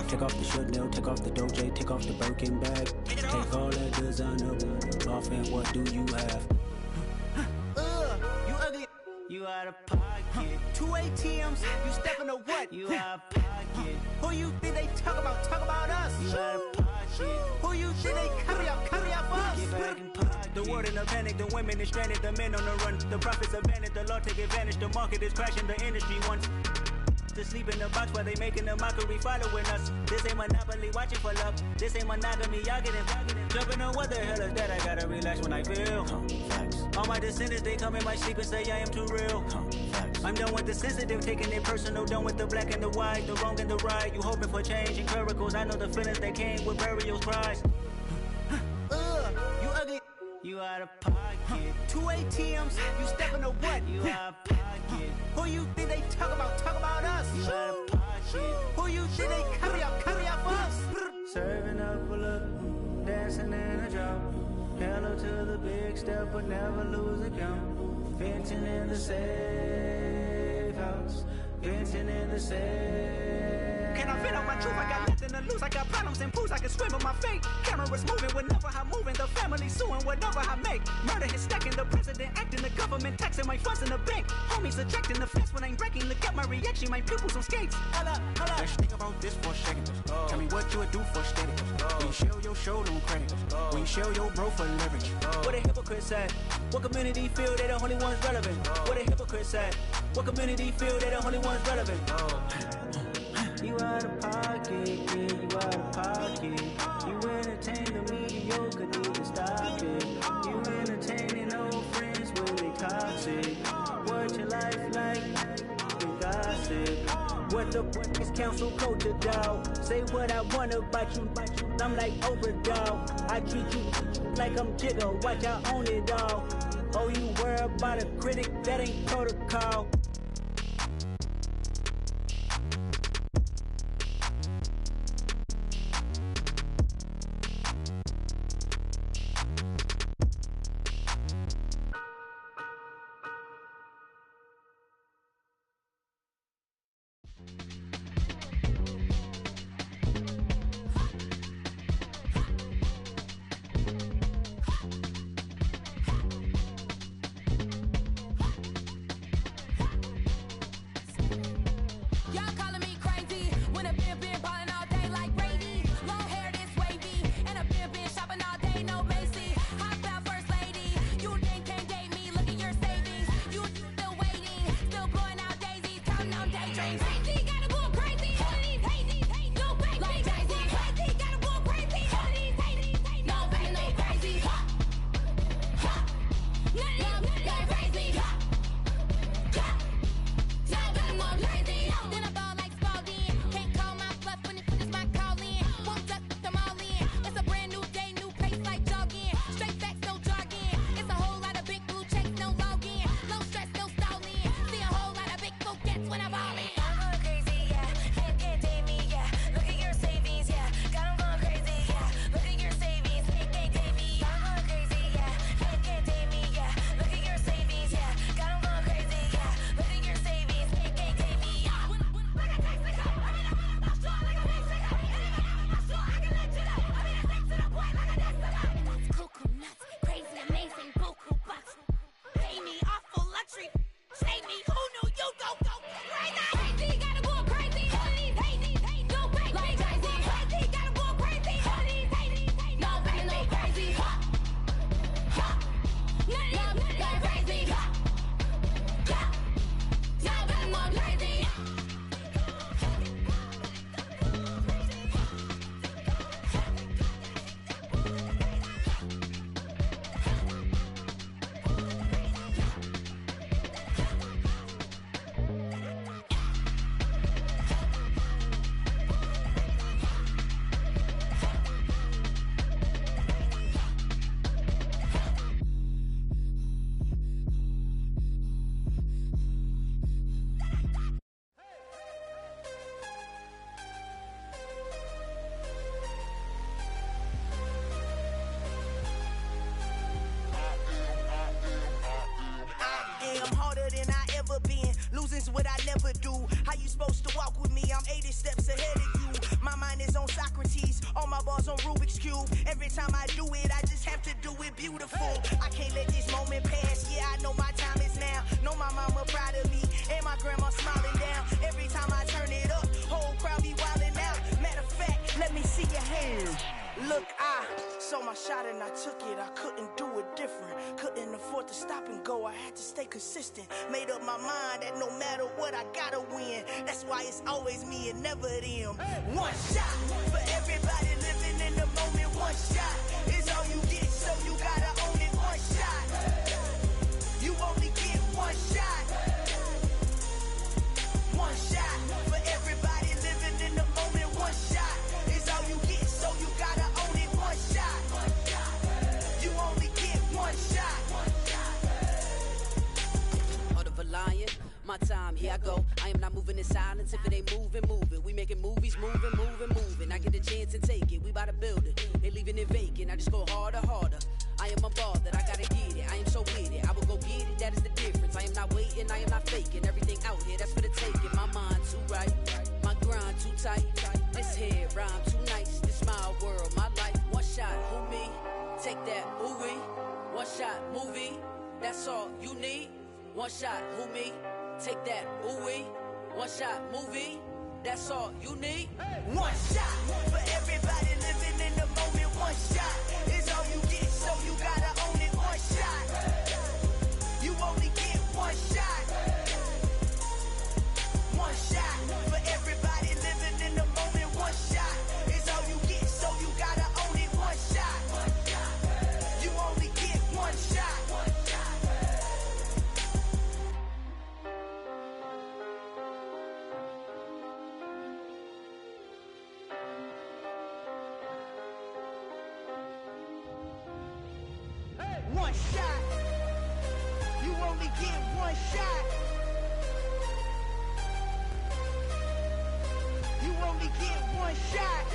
Take off the Chanel, take off the Doja, take off the Birkin bag. Take all that designer off and what do you have? You ugly. You out of pocket. 2 ATMs, you stepping to what? You out of pocket. Who you think they talk about? Talk about us. You out of pocket. Who you think they carry up us? Get back in pocket. The world in a panic, the women is stranded, the men on the run. The profits abandoned, the law take advantage. The market is crashing, the industry wants to sleep in the box while they making a mockery following us. This ain't monopoly, watching for love. This ain't monogamy, y'all getting jumping on what the hell is that? I gotta relax when I feel. All my descendants, they come in my sleep and say I am too real. I'm done with the sensitive, taking it personal. Done with the black and the white, the wrong and the right. You hoping for change and miracles. I know the feelings that came with burial cries. You ugly. You out of pocket. 2 ATMs, you stepping to what? You out of pocket. Who you think they talk about? Talk about us. You out of pocket. Who you think they carry up us? Serving up a look, dancing in a drop. Hello to the big step, but never lose a count. Venting in the safe house, venting in the safe can I vent out my truth? I got nothing to lose. I got problems and pools. I can swim with my fate. Cameras moving whenever I'm moving. The family suing whatever I make. Murder is stacking. The president acting. The government taxing my funds in the bank. Homies ejecting the fence when I'm breaking. Look at my reaction. My pupils on skates. Hold up. Let's think about this for a second. Tell me what you would do for steady. When you show your show, don't credit. When you show your bro for leverage. What a hypocrite said. What community feel they the only ones relevant? What a hypocrite said. What community feel they the only ones relevant? You out of pocket, yeah, you out of pocket. You entertain the mediocre, need to stop it. You entertaining old friends when they toxic. What your life like? You gossip. What the fuck is council culture, dog? Say what I want about you, I'm like overdog. I treat you like I'm Jigga, watch I own it all. Oh, you worry about a critic, that ain't protocol. Losing's what I never do. How you supposed to walk with me? I'm 80 steps ahead of you. My mind is on Socrates, all my bars on Rubik's Cube. Every time I do it, I just have to do it beautiful. I can't let this moment pass. Yeah, I know my time is now. Know my mama proud of me, and my grandma smiling down. Every time I turn it up, whole crowd be wildin' out. Matter of fact, let me see your hands. Look, I saw my shot and I took it. I couldn't do it different. Couldn't afford to stop and go. I had to stay consistent. Made up my mind that no matter what, I gotta win. That's why it's always me and never them. One shot for everybody living in the moment. One shot is all you get, so you gotta own it. One shot. You only get one shot. One shot for everybody living in the moment. One shot is all you get, so you gotta own it. One shot. You only get one shot. Order for lion, my time, here I go. I am not moving in silence. If it ain't moving, move it. We making movies, moving. I get a chance and take it. We bout to build it. They leaving it vacant. I just go harder. I am a ball that I gotta get it. I am so with it. I will go get it. That is the difference. I am not waiting. I am not faking. Everything out here, that's for the taking. My mind too right. My grind too tight. This here rhyme too nice. This my world, my life. One shot, who me? Take that, ooh-wee. One shot, movie. That's all you need. One shot, who me? Take that, ooh-wee. One shot, movie. That's all you need. One shot for everybody living in the moment. One shot is all you get, so you gotta own it. One shot. You only get one shot. One shot for everybody living in the moment. One shot is all you get, so you gotta own it. One shot. You only get one shot. One shot. You only get one shot. You only get one shot.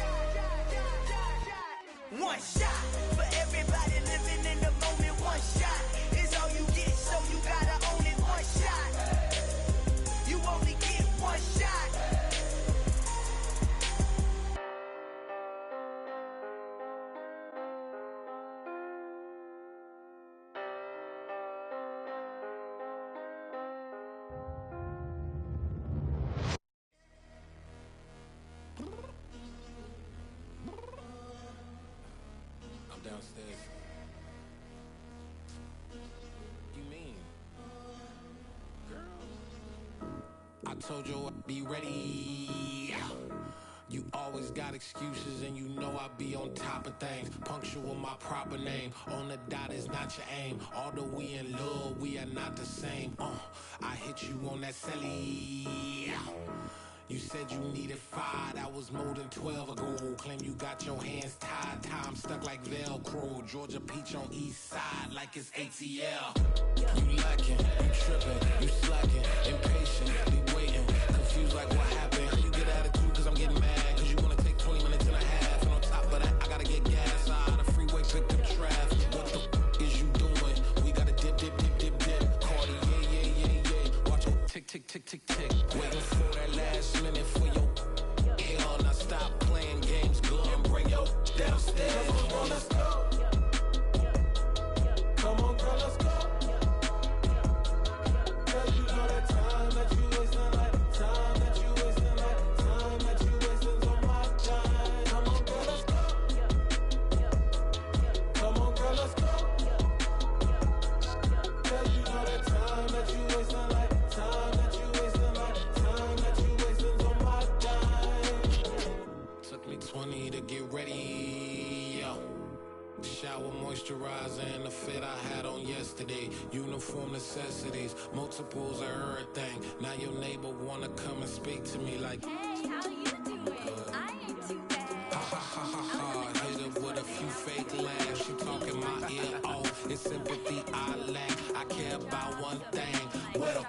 One shot for everybody living in the moment. One shot is all you get, so you gotta own it. One shot. You only get one shot. I'm downstairs. You mean? Girl, I told you I'd be ready. You always got excuses and you know I be on top of things. Punctual my proper name. On the dot is not your aim. Although we in love, we are not the same. I hit you on that celly. You said you needed 5, that was more than 12 ago. Claim you got your hands tied, time stuck like Velcro. Georgia Peach on east side like it's ATL. You lacking, you tripping, you slacking, impatient, be waiting, confused like what happened. How you get attitude cause I'm getting mad, cause you wanna take 20 minutes and a half. And on top of that, I gotta get gas out of the freeway, pick up traffic. What the is you doing? We gotta dip, dip, dip, dip, dip. Cardi, yeah. Watch your tick, tick, tick, tick, tick. Waiting for that last minute for your hell. Now stop playing games, go and bring your downstairs. Come on, let's go. Come on, girl, let's go. Cause you know that time that you wasting, like time that you wasting, like time that you wasting's on my time. Come on, girl, let's go. Come on, girl, let's go. Cause you know that time that you wasting, like time that you wasting, like time that you wasting's on my time. Took me 20 to get ready, yo. Shower, moisturizer, and the fit I had on yesterday. Uniform necessities, multiples of everything. Now your neighbor wanna come and speak to me like, hey, how you doing? I ain't too bad. Ha ha ha ha ha. Hit her with a few fake laughs. She talking my ear off. It's sympathy I lack. I care about one thing. Well,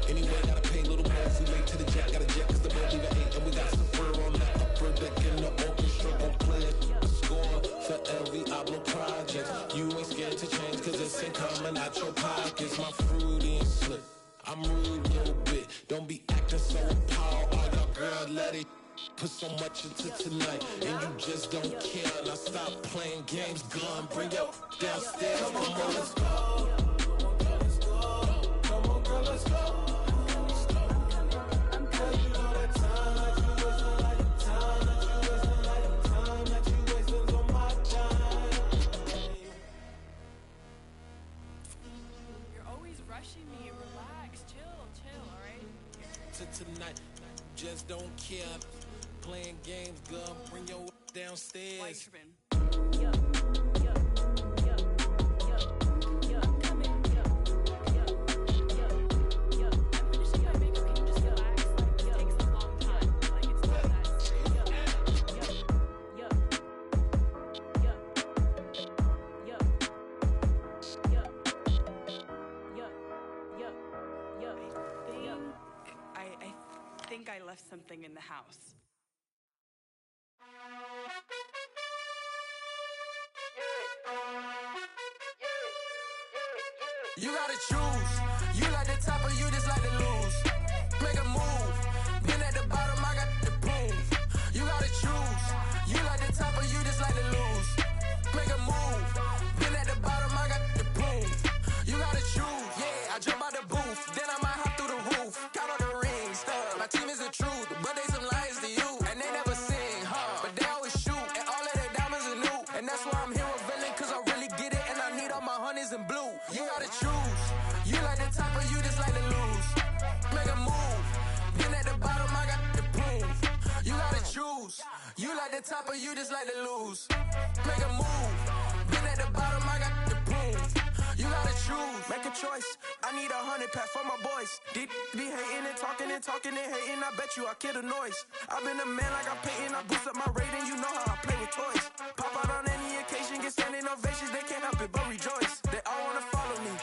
anyway, gotta pay a little more if we late to the jet. Got a jet cause the boat leave at 8. And we got some fur on the upper deck in the orchestra. Gon' play it. Score for LV Ablo projects. You ain't scared to change cause it's ain't coming out your pockets. My fruity and slip. I'm rude a little bit. Don't be acting so appalled. All y'all girl, let it put so much into tonight. And you just don't care. Now stop playing games. Gun, bring your downstairs. Come on, girl, let's go. Come on, girl, let's go. Tonight, just don't care. Playing games, girl, bring your downstairs. Why you tripping? I left something in the house. You gotta choose. You like the top or you just like to lose. Make a move. Been at the bottom. is the truth, but they some liars to you. And they never sing, but they always shoot. And all of their diamonds are new. And that's why I'm here revealing, cause I really get it. And I need all my honeys in blue. You gotta choose. You like the top or you just like to lose. Make a move. Been at the bottom, I got to prove. You gotta choose. You like the top or you just like to lose. Make a move. Been at the bottom, I got to prove. You gotta choose. Make a choice. I need 100 pack for my boys. Deep be hating and talking and hating. I bet you I kill the noise. I've been a man like I'm Peyton. I boost up my rating. You know how I play with toys. Pop out on any occasion, get standing ovations. They can't help it but rejoice. They all wanna follow me.